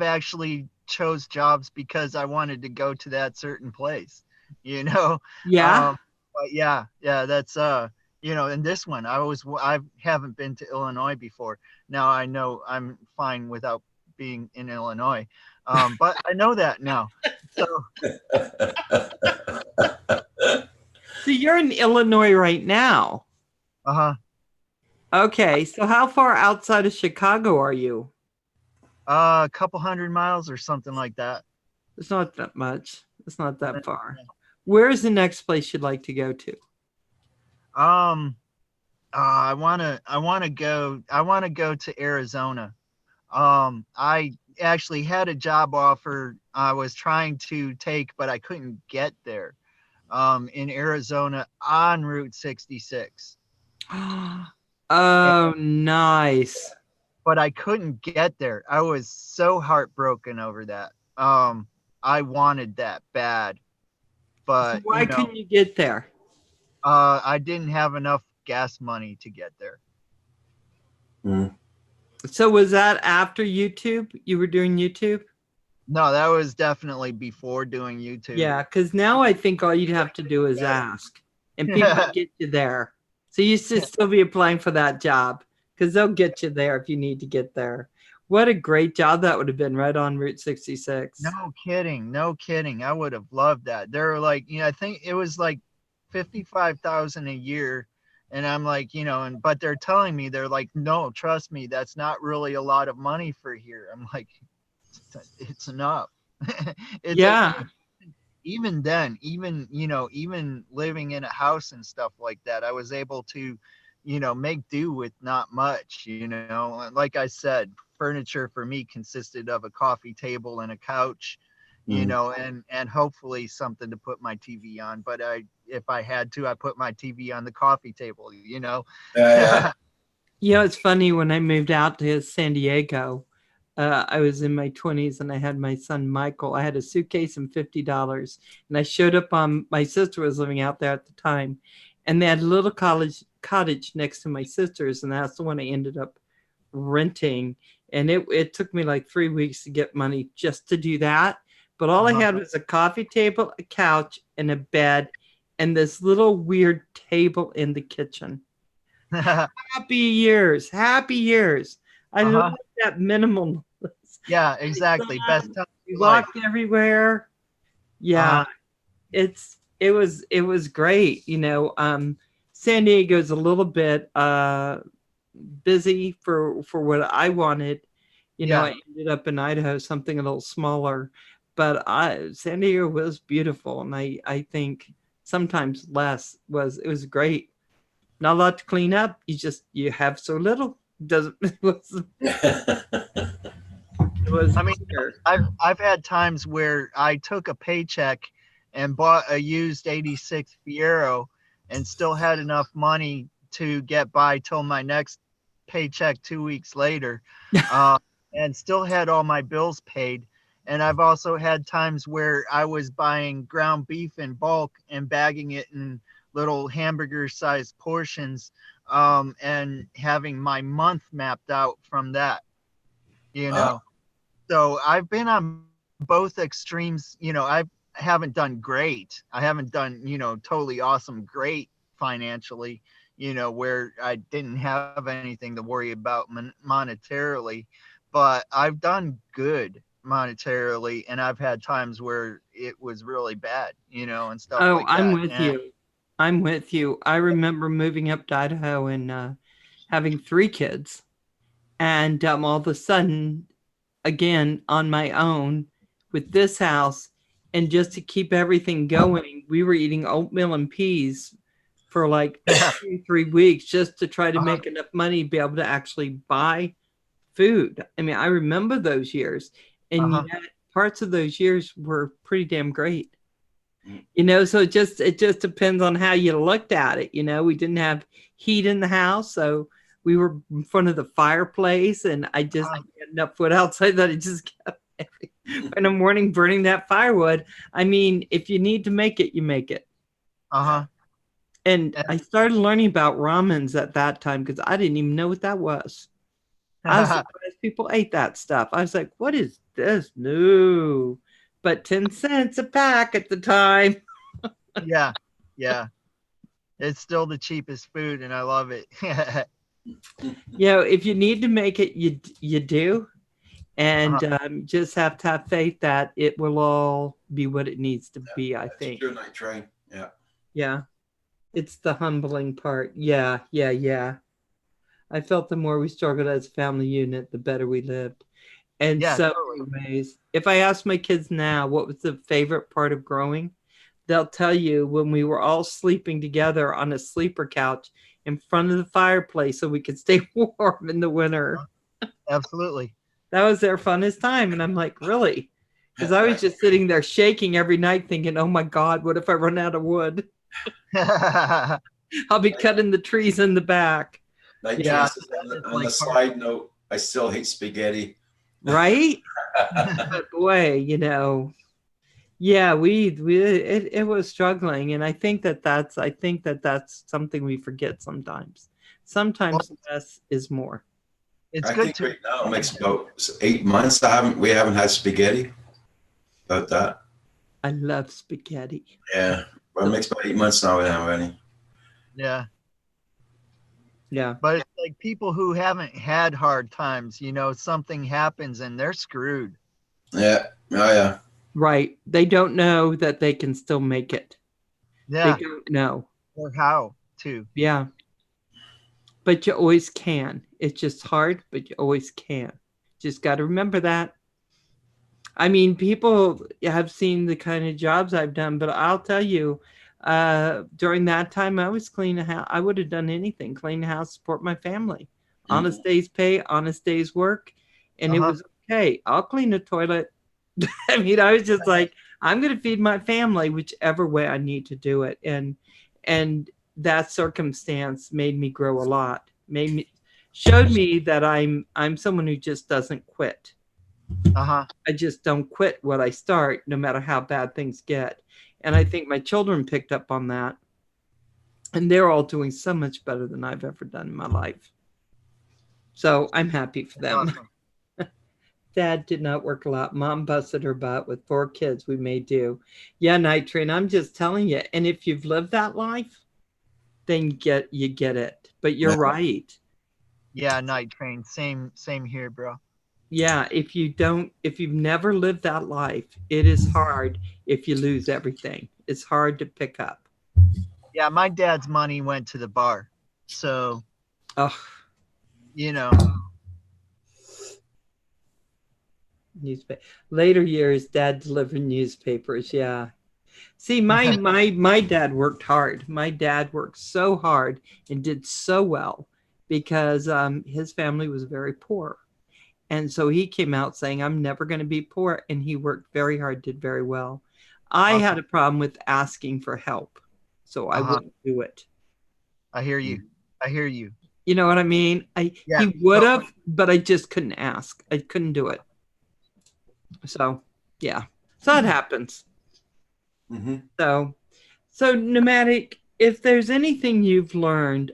actually chose jobs because I wanted to go to that certain place, you know? Yeah. But yeah, that's, you know, in this one, I haven't been to Illinois before. Now I know I'm fine without being in Illinois. But I know that now. So you're in Illinois right now. Okay. So how far outside of Chicago are you? A couple 100 miles or something like that. It's not that much. It's not that far. Where's the next place you'd like to go to? I wanna go to Arizona. I actually had a job offer I was trying to take, but I couldn't get there. In Arizona on Route 66. Oh, nice. But I couldn't get there. I was so heartbroken over that. I wanted that bad, but so why couldn't you get there? I didn't have enough gas money to get there. So was that after YouTube? You were doing YouTube? No, that was definitely before doing YouTube. Yeah, because now I think all you'd have to do is ask, and people will get you there. So you should still be applying for that job because they'll get you there if you need to get there. What a great job that would have been, right on Route 66. No kidding. No kidding. I would have loved that. They're like, you know, I think it was like 55,000 a year. And I'm like, you know, but they're telling me, they're like, no, trust me, that's not really a lot of money for here. I'm like, it's enough. Yeah. Even then, even living in a house and stuff like that, I was able to, you know, make do with not much, you know. Like I said, furniture for me consisted of a coffee table and a couch, you know, and hopefully something to put my TV on. But if I had to, I put my TV on the coffee table, you know. You know, it's funny, when I moved out to San Diego, I was in my 20s and I had my son Michael. I had a suitcase and $50, and I showed up on, my sister was living out there at the time, and they had a little cottage next to my sister's, and that's the one I ended up renting. And it took me like 3 weeks to get money just to do that. But all I had was a coffee table, a couch, and a bed, and this little weird table in the kitchen. Happy years. I love that minimalist. Yeah, exactly. Best time. We walked everywhere. Yeah, it was great. You know, San Diego's a little bit busy for what I wanted. You know, I ended up in Idaho, something a little smaller, but San Diego was beautiful, and I think sometimes less it was great. Not a lot to clean up. You have so little. It was I mean, I've had times where I took a paycheck and bought a used 86 Fiero and still had enough money to get by till my next paycheck 2 weeks later, and still had all my bills paid. And I've also had times where I was buying ground beef in bulk and bagging it in little hamburger sized portions, and having my month mapped out from that, you know. So I've been on both extremes. I haven't done great. I haven't done, totally awesome, great financially, where I didn't have anything to worry about monetarily, but I've done good monetarily, and I've had times where it was really bad, and stuff Oh, like I'm that. with you. I'm with you. I remember moving up to Idaho and having 3 kids. And all of a sudden, again, on my own with this house, and just to keep everything going, we were eating oatmeal and peas for like 3 weeks just to try to make enough money to be able to actually buy food. I mean, I remember those years, and yet parts of those years were pretty damn great. So it just depends on how you looked at it. We didn't have heat in the house, so we were in front of the fireplace, and I just had enough wood outside that I just kept in the morning burning that firewood. I mean, if you need to make it, you make it. And I started learning about ramens at that time because I didn't even know what that was. I was surprised people ate that stuff. I was like, what is this? No. But 10 cents a pack at the time. Yeah. It's still the cheapest food, and I love it. If you need to make it, you do. And just have to have faith that it will all be what it needs to be, I think. True, Night Train. Yeah. Yeah. It's the humbling part. Yeah. I felt the more we struggled as a family unit, the better we lived. And so many ways. If I ask my kids now what was the favorite part of growing, they'll tell you when we were all sleeping together on a sleeper couch in front of the fireplace so we could stay warm in the winter. Absolutely. That was their funnest time. And I'm like, really? Because I was just sitting there shaking every night thinking, oh my God, what if I run out of wood? I'll be cutting the trees in the back. On the side note, I still hate spaghetti. Right? But boy, yeah, it was struggling. And I think that's something we forget sometimes. Sometimes less is more. It's I good think right now it makes about 8 months we haven't had spaghetti. About that. I love spaghetti. Yeah. But it makes about 8 months now we don't have any. Yeah. Yeah. But it's like people who haven't had hard times, something happens and they're screwed. Yeah. Oh, yeah. Right. They don't know that they can still make it. Yeah. They don't know. Or how to. Yeah. But you always can. It's just hard, but you always can. Just got to remember that. I mean, people have seen the kind of jobs I've done, but I'll tell you, during that time, I was cleaning a house. I would have done anything, clean the house, support my family. Honest day's pay, honest day's work. And it was okay. I'll clean the toilet. I mean, I was just like, I'm going to feed my family whichever way I need to do it. And that circumstance made me grow a lot. Showed me that I'm someone who just doesn't quit. I just don't quit what I start, no matter how bad things get. And I think my children picked up on that. And they're all doing so much better than I've ever done in my life. So I'm happy for them. Awesome. Dad did not work a lot. Mom busted her butt with 4 kids. We made do. Yeah, Night Train, I'm just telling you. And if you've lived that life, then you get it. But you're right. Yeah, Night Train. Same here, bro. Yeah, if you've never lived that life, it is hard if you lose everything. It's hard to pick up. Yeah, my dad's money went to the bar. So, Newspaper. Later years, Dad delivered newspapers. Yeah. See, my dad worked hard. My dad worked so hard and did so well because his family was very poor. And so he came out saying, I'm never going to be poor. And he worked very hard, did very well. I had a problem with asking for help. So I wouldn't do it. I hear you. I hear you. You know what I mean? Yeah. He would have, but I just couldn't ask. I couldn't do it. So yeah, so it happens. Mm-hmm. So Nomadic, if there's anything you've learned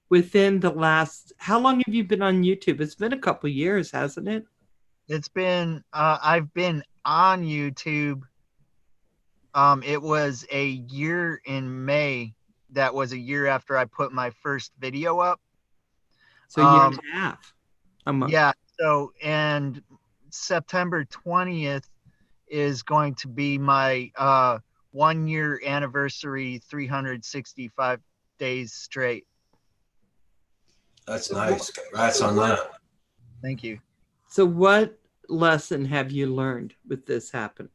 within the last, how long have you been on YouTube? It's been a couple years, hasn't it? It's been I've been on YouTube. It was a year in May. That was a year after I put my first video up. So a year and a half. Yeah. So, and September 20th is going to be my 1 year anniversary, 365 days straight. That's nice. Congrats on that. Thank you. So what lesson have you learned with this happening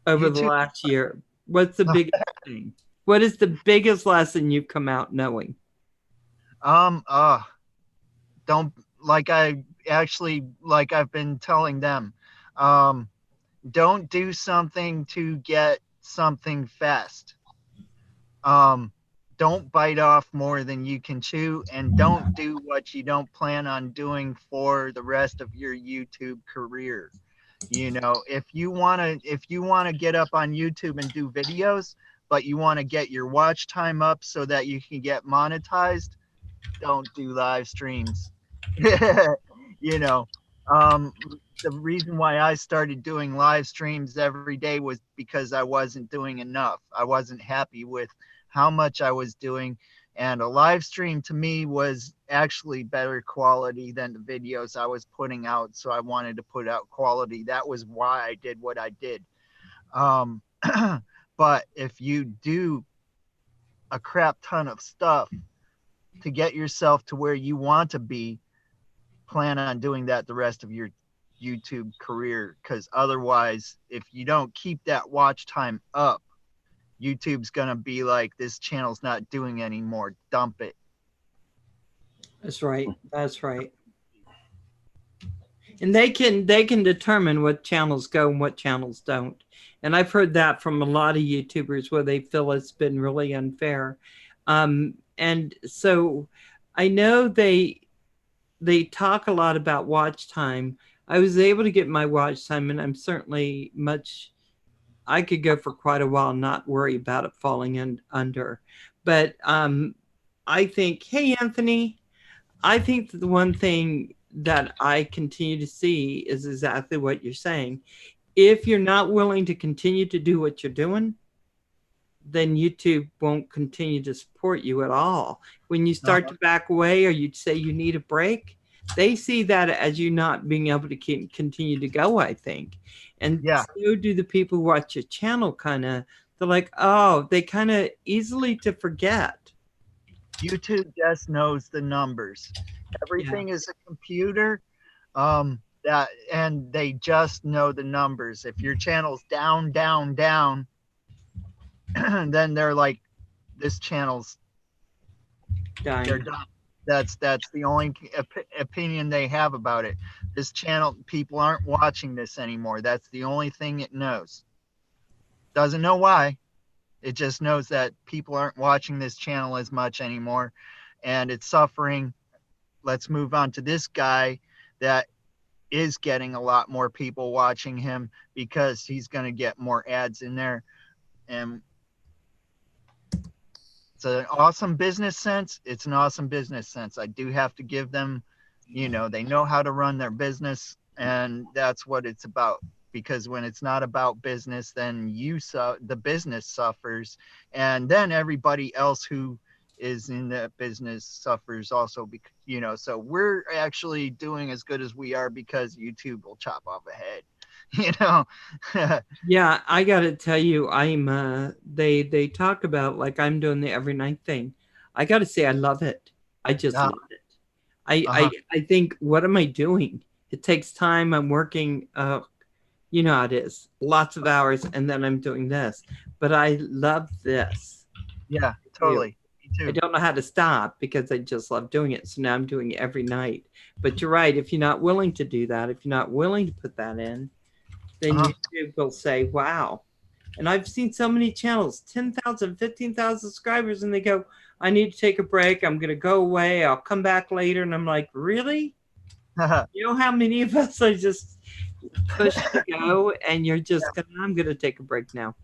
over the last year? What's the biggest thing? What is the biggest lesson you've come out knowing? Don't, like I've been telling them, don't do something to get something fast. Don't bite off more than you can chew, and don't do what you don't plan on doing for the rest of your YouTube career. You know, if you want to get up on YouTube and do videos, but you want to get your watch time up so that you can get monetized, don't do live streams. You know, the reason why I started doing live streams every day was because I wasn't doing enough. I wasn't happy with how much I was doing. And a live stream to me was actually better quality than the videos I was putting out. So I wanted to put out quality. That was why I did what I did. But if you do a crap ton of stuff to get yourself to where you want to be, plan on doing that the rest of your YouTube career. Because otherwise, if you don't keep that watch time up, YouTube's gonna be like, this channel's not doing anymore. Dump it. That's right. That's right. And they can determine what channels go and what channels don't. And I've heard that from a lot of YouTubers where they feel it's been really unfair. And so I know they talk a lot about watch time. I was able to get my watch time, and I'm certainly I could go for quite a while, not worry about it falling in under. But I think, hey, Anthony, I think the one thing that I continue to see is exactly what you're saying. If you're not willing to continue to do what you're doing, then YouTube won't continue to support you at all. When you start to back away or you say you need a break, they see that as you not being able to continue to go, I think. And so do the people who watch your channel they're like, oh, they kind of easily to forget. YouTube just knows the numbers. Everything is a computer, and they just know the numbers. If your channel's down, then they're like, this channel's dying. They're done. That's the only opinion they have about it. This channel, people aren't watching this anymore. That's the only thing it knows. Doesn't know why. It just knows that people aren't watching this channel as much anymore, and it's suffering. Let's move on to this guy that is getting a lot more people watching him because he's going to get more ads in there. And it's an awesome business sense. It's an awesome business sense. I do have to give them, they know how to run their business, and that's what it's about. Because when it's not about business, then the business suffers, and then everybody else who is in the business suffers also. Because so we're actually doing as good as we are because YouTube will chop off a head. Yeah, I gotta tell you, I'm they talk about like I'm doing the every night thing. I gotta say I love it. I just love it. I think, what am I doing? It takes time. I'm working you know how it is, lots of hours, and then I'm doing this. But I love this. Yeah, totally. Me too. I don't know how to stop because I just love doing it. So now I'm doing it every night. But you're right. If you're not willing to do that, if you're not willing to put that in, then YouTube will say, wow, And I've seen so many channels, 10,000, 15,000 subscribers, and they go, I need to take a break. I'm going to go away. I'll come back later. And I'm like, really? You know how many of us are just pushed to go, and you're just going, I'm going to take a break now.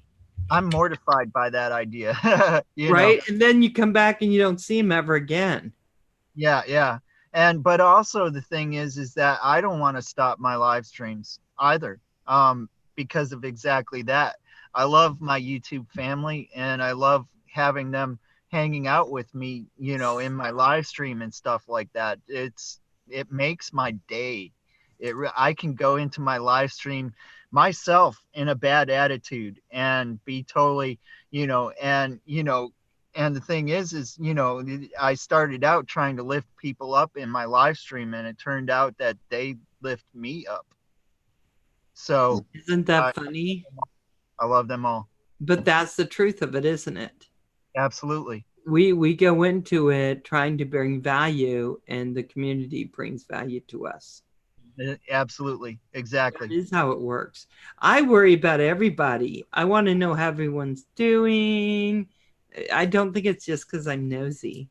I'm mortified by that idea. Right? And then you come back and you don't see him ever again. Yeah, yeah. But also the thing is that I don't want to stop my live streams either, because of exactly that. I love my YouTube family, and I love having them hanging out with me, in my live stream and stuff like that. It makes my day. I can go into my live stream myself in a bad attitude and be totally, and the thing is, I started out trying to lift people up in my live stream, and it turned out that they lift me up. So isn't that funny? I love them all. But that's the truth of it, isn't it? Absolutely. We go into it trying to bring value, and the community brings value to us. Absolutely. Exactly. That is how it works. I worry about everybody. I want to know how everyone's doing. I don't think it's just because I'm nosy.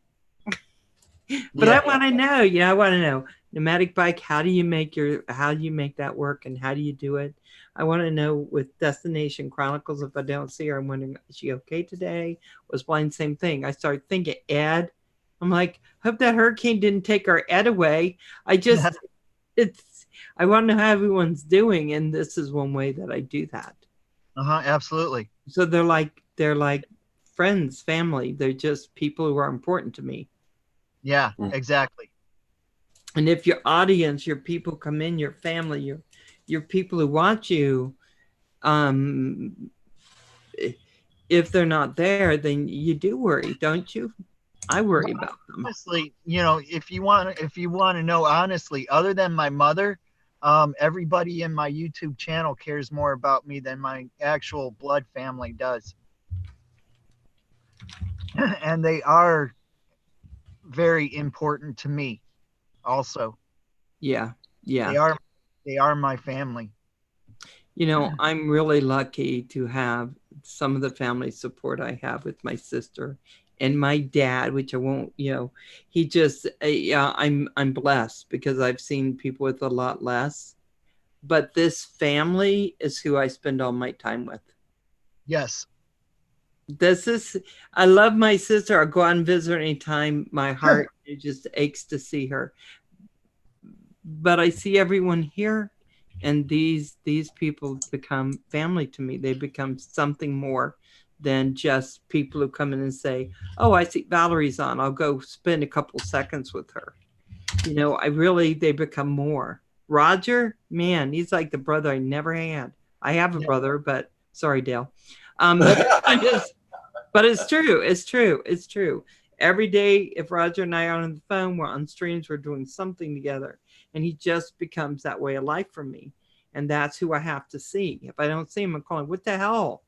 But I want to know, I want to know, Nomadic Bike, how do you make that work, and how do you do it? I want to know with Destination Chronicles, if I don't see her, I'm wondering, is she okay today? Was blind, same thing. I started thinking, Ed. I'm like, hope that hurricane didn't take our Ed away. I want to know how everyone's doing, and this is one way that I do that. Absolutely. So they're like friends, family. They're just people who are important to me. Yeah, exactly. And if your audience, your people come in, your family, your people who watch you, if they're not there, then you do worry, don't you? I worry about them. Honestly, if you want to know honestly, other than my mother, everybody in my YouTube channel cares more about me than my actual blood family does. And they are very important to me also. Yeah. They are my family. I'm really lucky to have some of the family support I have with my sister and my dad, which I won't, he just, I'm blessed because I've seen people with a lot less, but this family is who I spend all my time with. Yes. I love my sister. I'll go out and visit her anytime. My heart it just aches to see her. But I see everyone here, and these people become family to me. They become something more than just people who come in and say, oh, I see Valerie's on. I'll go spend a couple seconds with her. They become more. Roger, man, he's like the brother I never had. I have a brother, but sorry, Dale. But it's true. It's true. It's true. Every day, if Roger and I are on the phone, we're on streams, we're doing something together. And he just becomes that way of life for me. And that's who I have to see. If I don't see him, I'm calling, what the hell?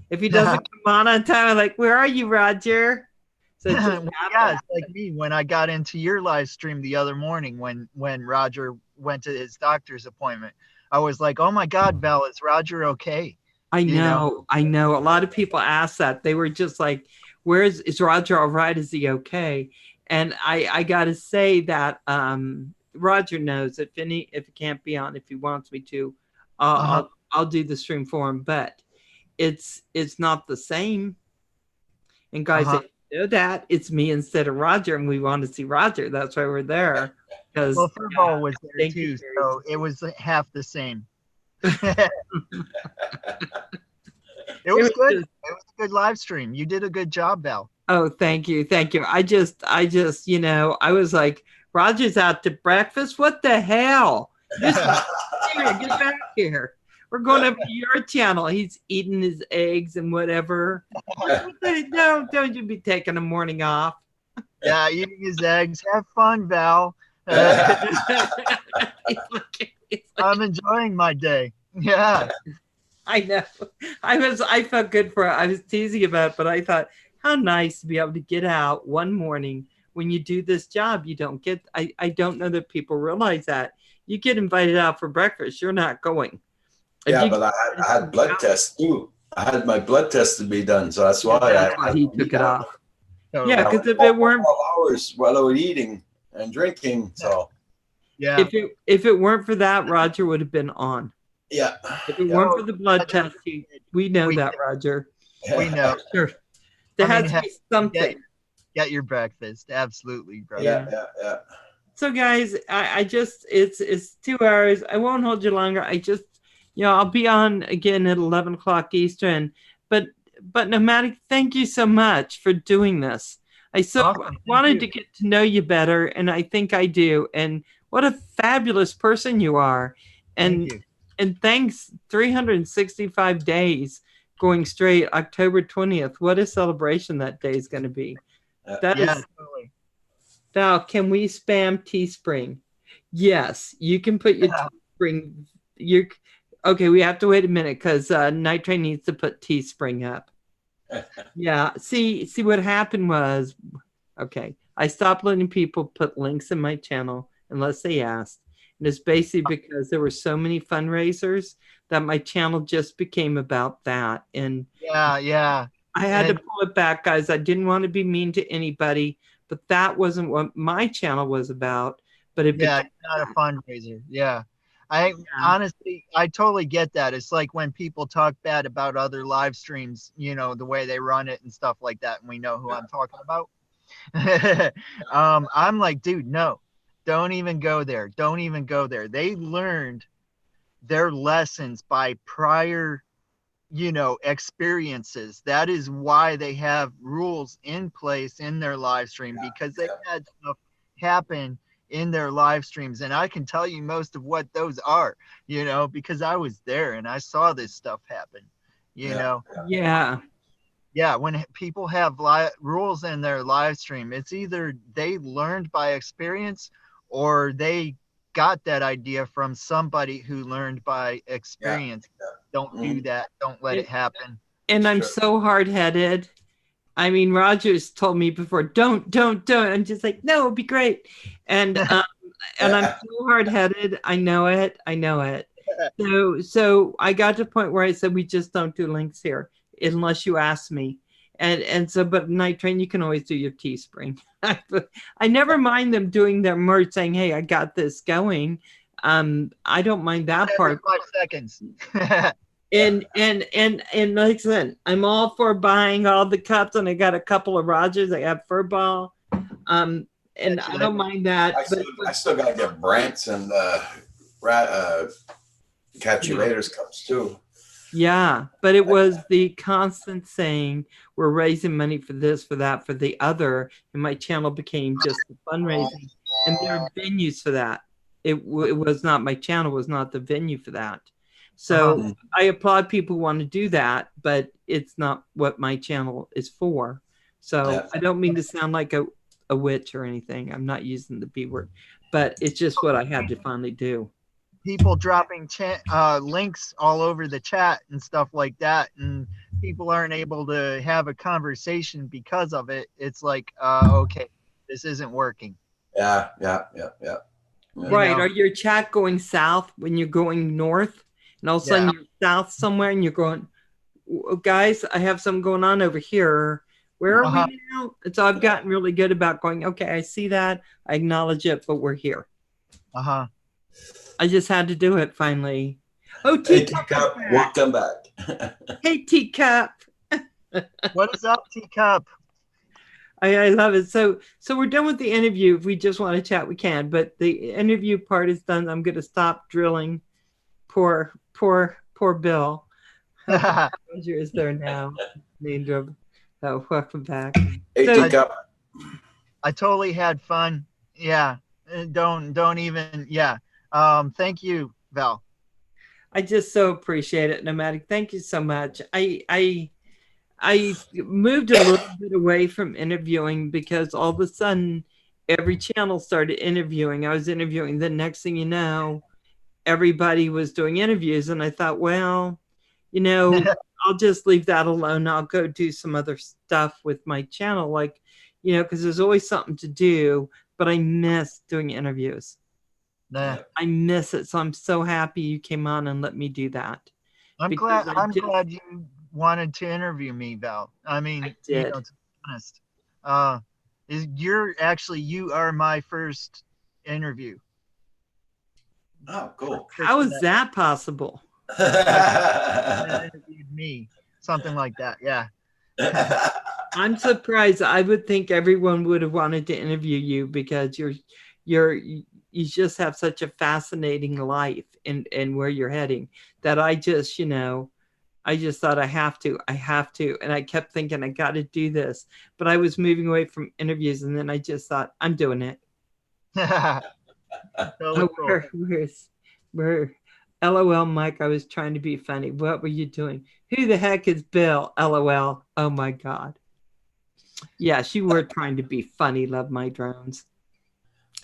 If he doesn't come on time, I'm like, where are you, Roger? So it's like me when I got into your live stream the other morning when Roger went to his doctor's appointment. I was like, oh my God, Val, is Roger okay? I know. A lot of people ask that. They were just like, is Roger all right? Is he okay? And I got to say that Roger knows if he can't be on, if he wants me to, I'll do the stream for him. But it's not the same. And guys, they know that it's me instead of Roger, and we want to see Roger. That's why we're there. Because Furball was there too, so it was half the same. It was good. It was a good live stream. You did a good job, Val. Oh, thank you. I just, I was like, Roger's out to breakfast. What the hell? Get back here. We're going over to your channel. He's eating his eggs and whatever. No, don't you be taking a morning off. Yeah, eating his eggs. Have fun, Val. I'm enjoying my day. Yeah. I know. I felt good for it. I was teasing about it, but I thought, how nice to be able to get out one morning when you do this job. You don't get, I don't know that people realize that. You get invited out for breakfast, you're not going. Yeah, but I had blood tests too. I had my blood test to be done, so that's why That's why he took it off. Totally. Yeah, because if it weren't 12 hours while I was eating and drinking, so Yeah. if it weren't for that, Roger would have been on. yeah. If it Yeah. weren't for the blood Roger, test, we know we- that, Roger. We know. Sure. There I mean, has to be something. Get your breakfast. Absolutely, bro. Yeah. So guys, I just it's 2 hours. I won't hold you longer. I just, you know, I'll be on again at 11 o'clock Eastern. But Nomadic, thank you so much for doing this. I Awesome. wanted to get to know you better, and I think I do. And what a fabulous person you are. And Thank you. and thanks, 365 days going straight, October 20th. What a celebration that day is going to be. That is Totally. now, can we spam Teespring? Yes, you can put your Teespring. Okay, we have to wait a minute because Night Train needs to put Teespring up. Yeah, see what happened was, okay, I stopped letting people put links in my channel unless they asked. And it's basically because there were so many fundraisers that my channel just became about that. And yeah. I had to pull it back, guys. I didn't want to be mean to anybody, but that wasn't what my channel was about. But it it's not a fundraiser. Yeah. Honestly, I totally get that. It's like when people talk bad about other live streams, you know, the way they run it and stuff like that, and we know who I'm talking about. I'm like, dude, no, don't even go there. Don't even go there. They learned their lessons by prior, you know, experiences. That is why they have rules in place in their live stream, because they had stuff happen in their live streams. And I can tell you most of what those are, you know, because I was there and I saw this stuff happen, you know. Yeah, when people have rules in their live stream, it's either they learned by experience or they got that idea from somebody who learned by experience. Don't do that. Don't let it happen. And I'm so hard-headed. I mean, Rogers told me before, don't. I'm just like, no, it'll be great. And and I'm so hard-headed. I know it. So I got to the point where I said, we just don't do links here unless you ask me. And so, but Night Train, you can always do your Teespring. I never mind them doing their merch, saying, hey, I got this going. I don't mind that part. 5 seconds. And like I said, I'm all for buying all the cups, and I got a couple of Rogers. I have Furball, and I don't mind that. I still got to get Brandt's and KATchUL8r's cups too. Yeah, but it was the constant saying, we're raising money for this, for that, for the other, and my channel became just fundraising, and there are venues for that. It was not, my channel was not the venue for that. So I applaud people who want to do that, but it's not what my channel is for. So I don't mean to sound like a witch or anything. I'm not using the B word, but it's just what I had to finally do. People dropping links all over the chat and stuff like that, and people aren't able to have a conversation because of it. It's like, okay, this isn't working. Yeah. Right. Are your chat going south when you're going north? And all of a sudden you're south somewhere and you're going, guys, I have something going on over here. Where are we now? And so I've gotten really good about going, okay, I see that. I acknowledge it, but we're here. I just had to do it finally. Oh, Teacup, welcome back. Hey, Teacup. What is up, Teacup? I love it. So we're done with the interview. If we just want to chat, we can. But the interview part is done. I'm going to stop drilling. Poor Bill. Roger is there now. Oh, welcome back. Hey, Teacup. I totally had fun. Yeah. Don't even. Yeah. Thank you, Val. I just so appreciate it, Nomadic. Thank you so much. I moved a little bit away from interviewing because all of a sudden every channel started interviewing. I was interviewing. The next thing you know, everybody was doing interviews, and I thought, well, you know, I'll just leave that alone. I'll go do some other stuff with my channel, like, you know, because there's always something to do. But I miss doing interviews. I miss it. So I'm so happy you came on and let me do that. I'm glad you wanted to interview me, Val. I mean, I did. to be honest, you are my first interview. Oh, cool. How is that possible? That interviewed me, something like that. Yeah. I'm surprised. I would think everyone would have wanted to interview you because you just have such a fascinating life and where you're heading that I just, I just thought I have to. And I kept thinking I got to do this, but I was moving away from interviews and then I just thought I'm doing it. Totally cool. Where LOL, Mike, I was trying to be funny. What were you doing? Who the heck is Bill? LOL. Oh my God. Yes, you were trying to be funny. Love my drones.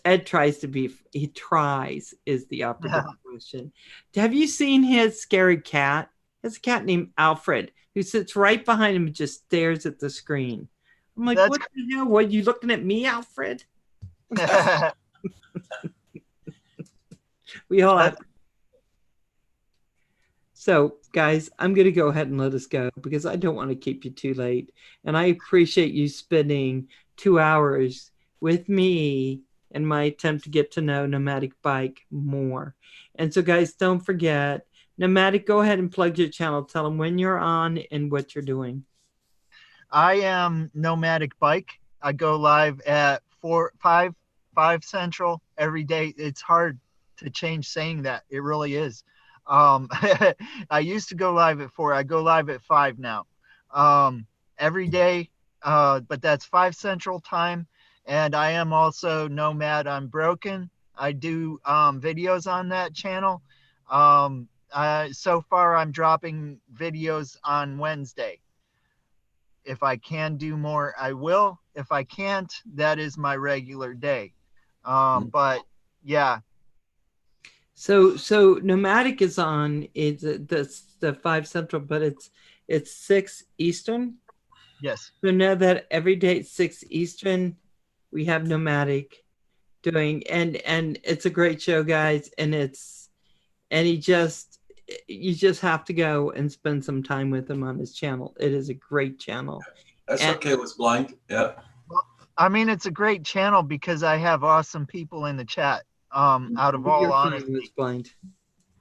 Ed tries to be, he tries is the operative question. Have you seen his scary cat? It's a cat named Alfred who sits right behind him and just stares at the screen. I'm like, what the hell? What, you looking at me, Alfred? We all have. So, guys, I'm going to go ahead and let us go because I don't want to keep you too late. And I appreciate you spending 2 hours with me in my attempt to get to know Nomadic Bike more. And so, guys, don't forget, Nomadic, go ahead and plug your channel. Tell them when you're on and what you're doing. I am Nomadic Bike. I go live at 5 Central every day. It's hard to change saying that. It really is. I used to go live at 4. I go live at 5 now. Every day, but that's 5 Central time. And I am also Nomad Unbroken. I do videos on that channel. So far, I'm dropping videos on Wednesday. If I can do more, I will. If I can't, that is my regular day. But yeah. So Nomadic is on. It's the 5 Central, but it's 6 Eastern. Yes. So know that every day at 6 Eastern, we have Nomadic doing, and it's a great show, guys. And you just have to go and spend some time with him on his channel. It is a great channel. That's okay with blind. Yeah. Well, I mean, it's a great channel because I have awesome people in the chat. Out of all honesty, blind.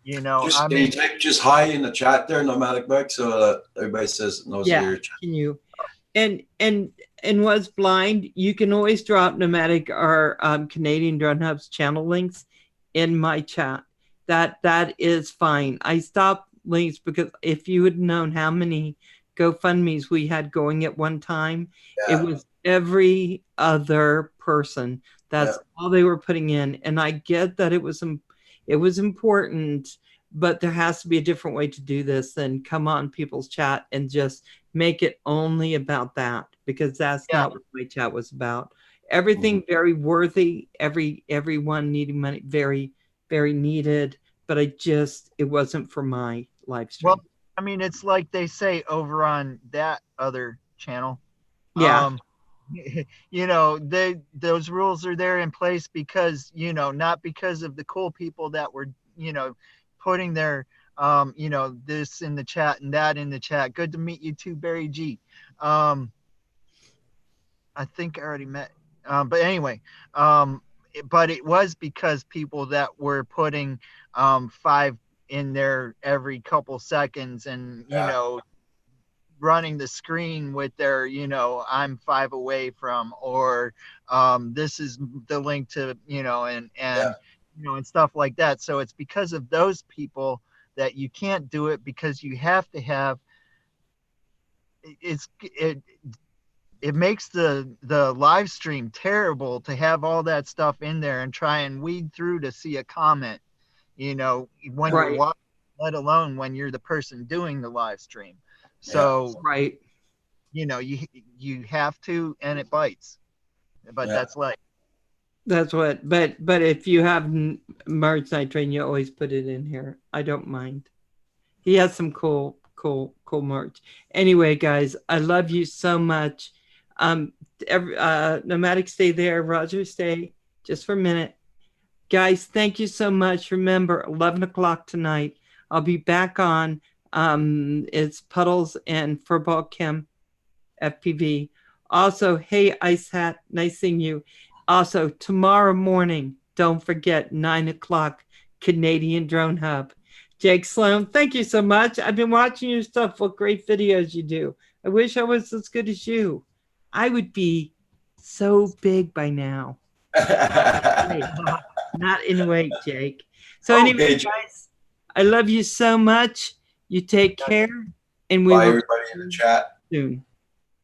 Can you type just hi in the chat there, Nomadic Bike, so that everybody knows that you're chatting. Can you? And was blind, you can always drop Nomadic or Canadian Drone Hub's channel links in my chat. That is fine. I stopped links because if you had known how many GoFundMes we had going at one time, it was every other person. That's all they were putting in. And I get that it was important, but there has to be a different way to do this than come on people's chat and just make it only about that, because that's not what my chat was about. Everything very worthy, everyone needing money, very, very needed, but it wasn't for my live stream. Well, I mean, it's like they say over on that other channel. Yeah. Those rules are there in place because, not because of the cool people that were, putting their, this in the chat and that in the chat. Good to meet you too, Barry G. I think I already met, but anyway, but it was because people that were putting 5 in there every couple seconds and, running the screen with their, I'm 5 away from, or this is the link to, and stuff like that. So it's because of those people that you can't do it, because you have to have, it makes the live stream terrible to have all that stuff in there and try and weed through to see a comment, when you're watching, let alone when you're the person doing the live stream. So, you have to, and it bites, but that's like, that's what, but if you have Marge Nitrain, you always put it in here. I don't mind. He has some cool merch. Anyway, guys, I love you so much. Nomadic, stay there. Roger, stay just for a minute. Guys, thank you so much. Remember, 11 o'clock tonight, I'll be back on It's Puddles and Furball Kim FPV. Also, hey, Ice Hat, nice seeing you. Also, tomorrow morning, don't forget, 9 o'clock, Canadian Drone Hub. Jake Sloan, thank you so much. I've been watching your stuff. What great videos you do. I wish I was as good as you. I would be so big by now. Not in weight, Jake. So anyway, guys, I love you so much. You take care, and we Bye, will everybody in the chat. soon.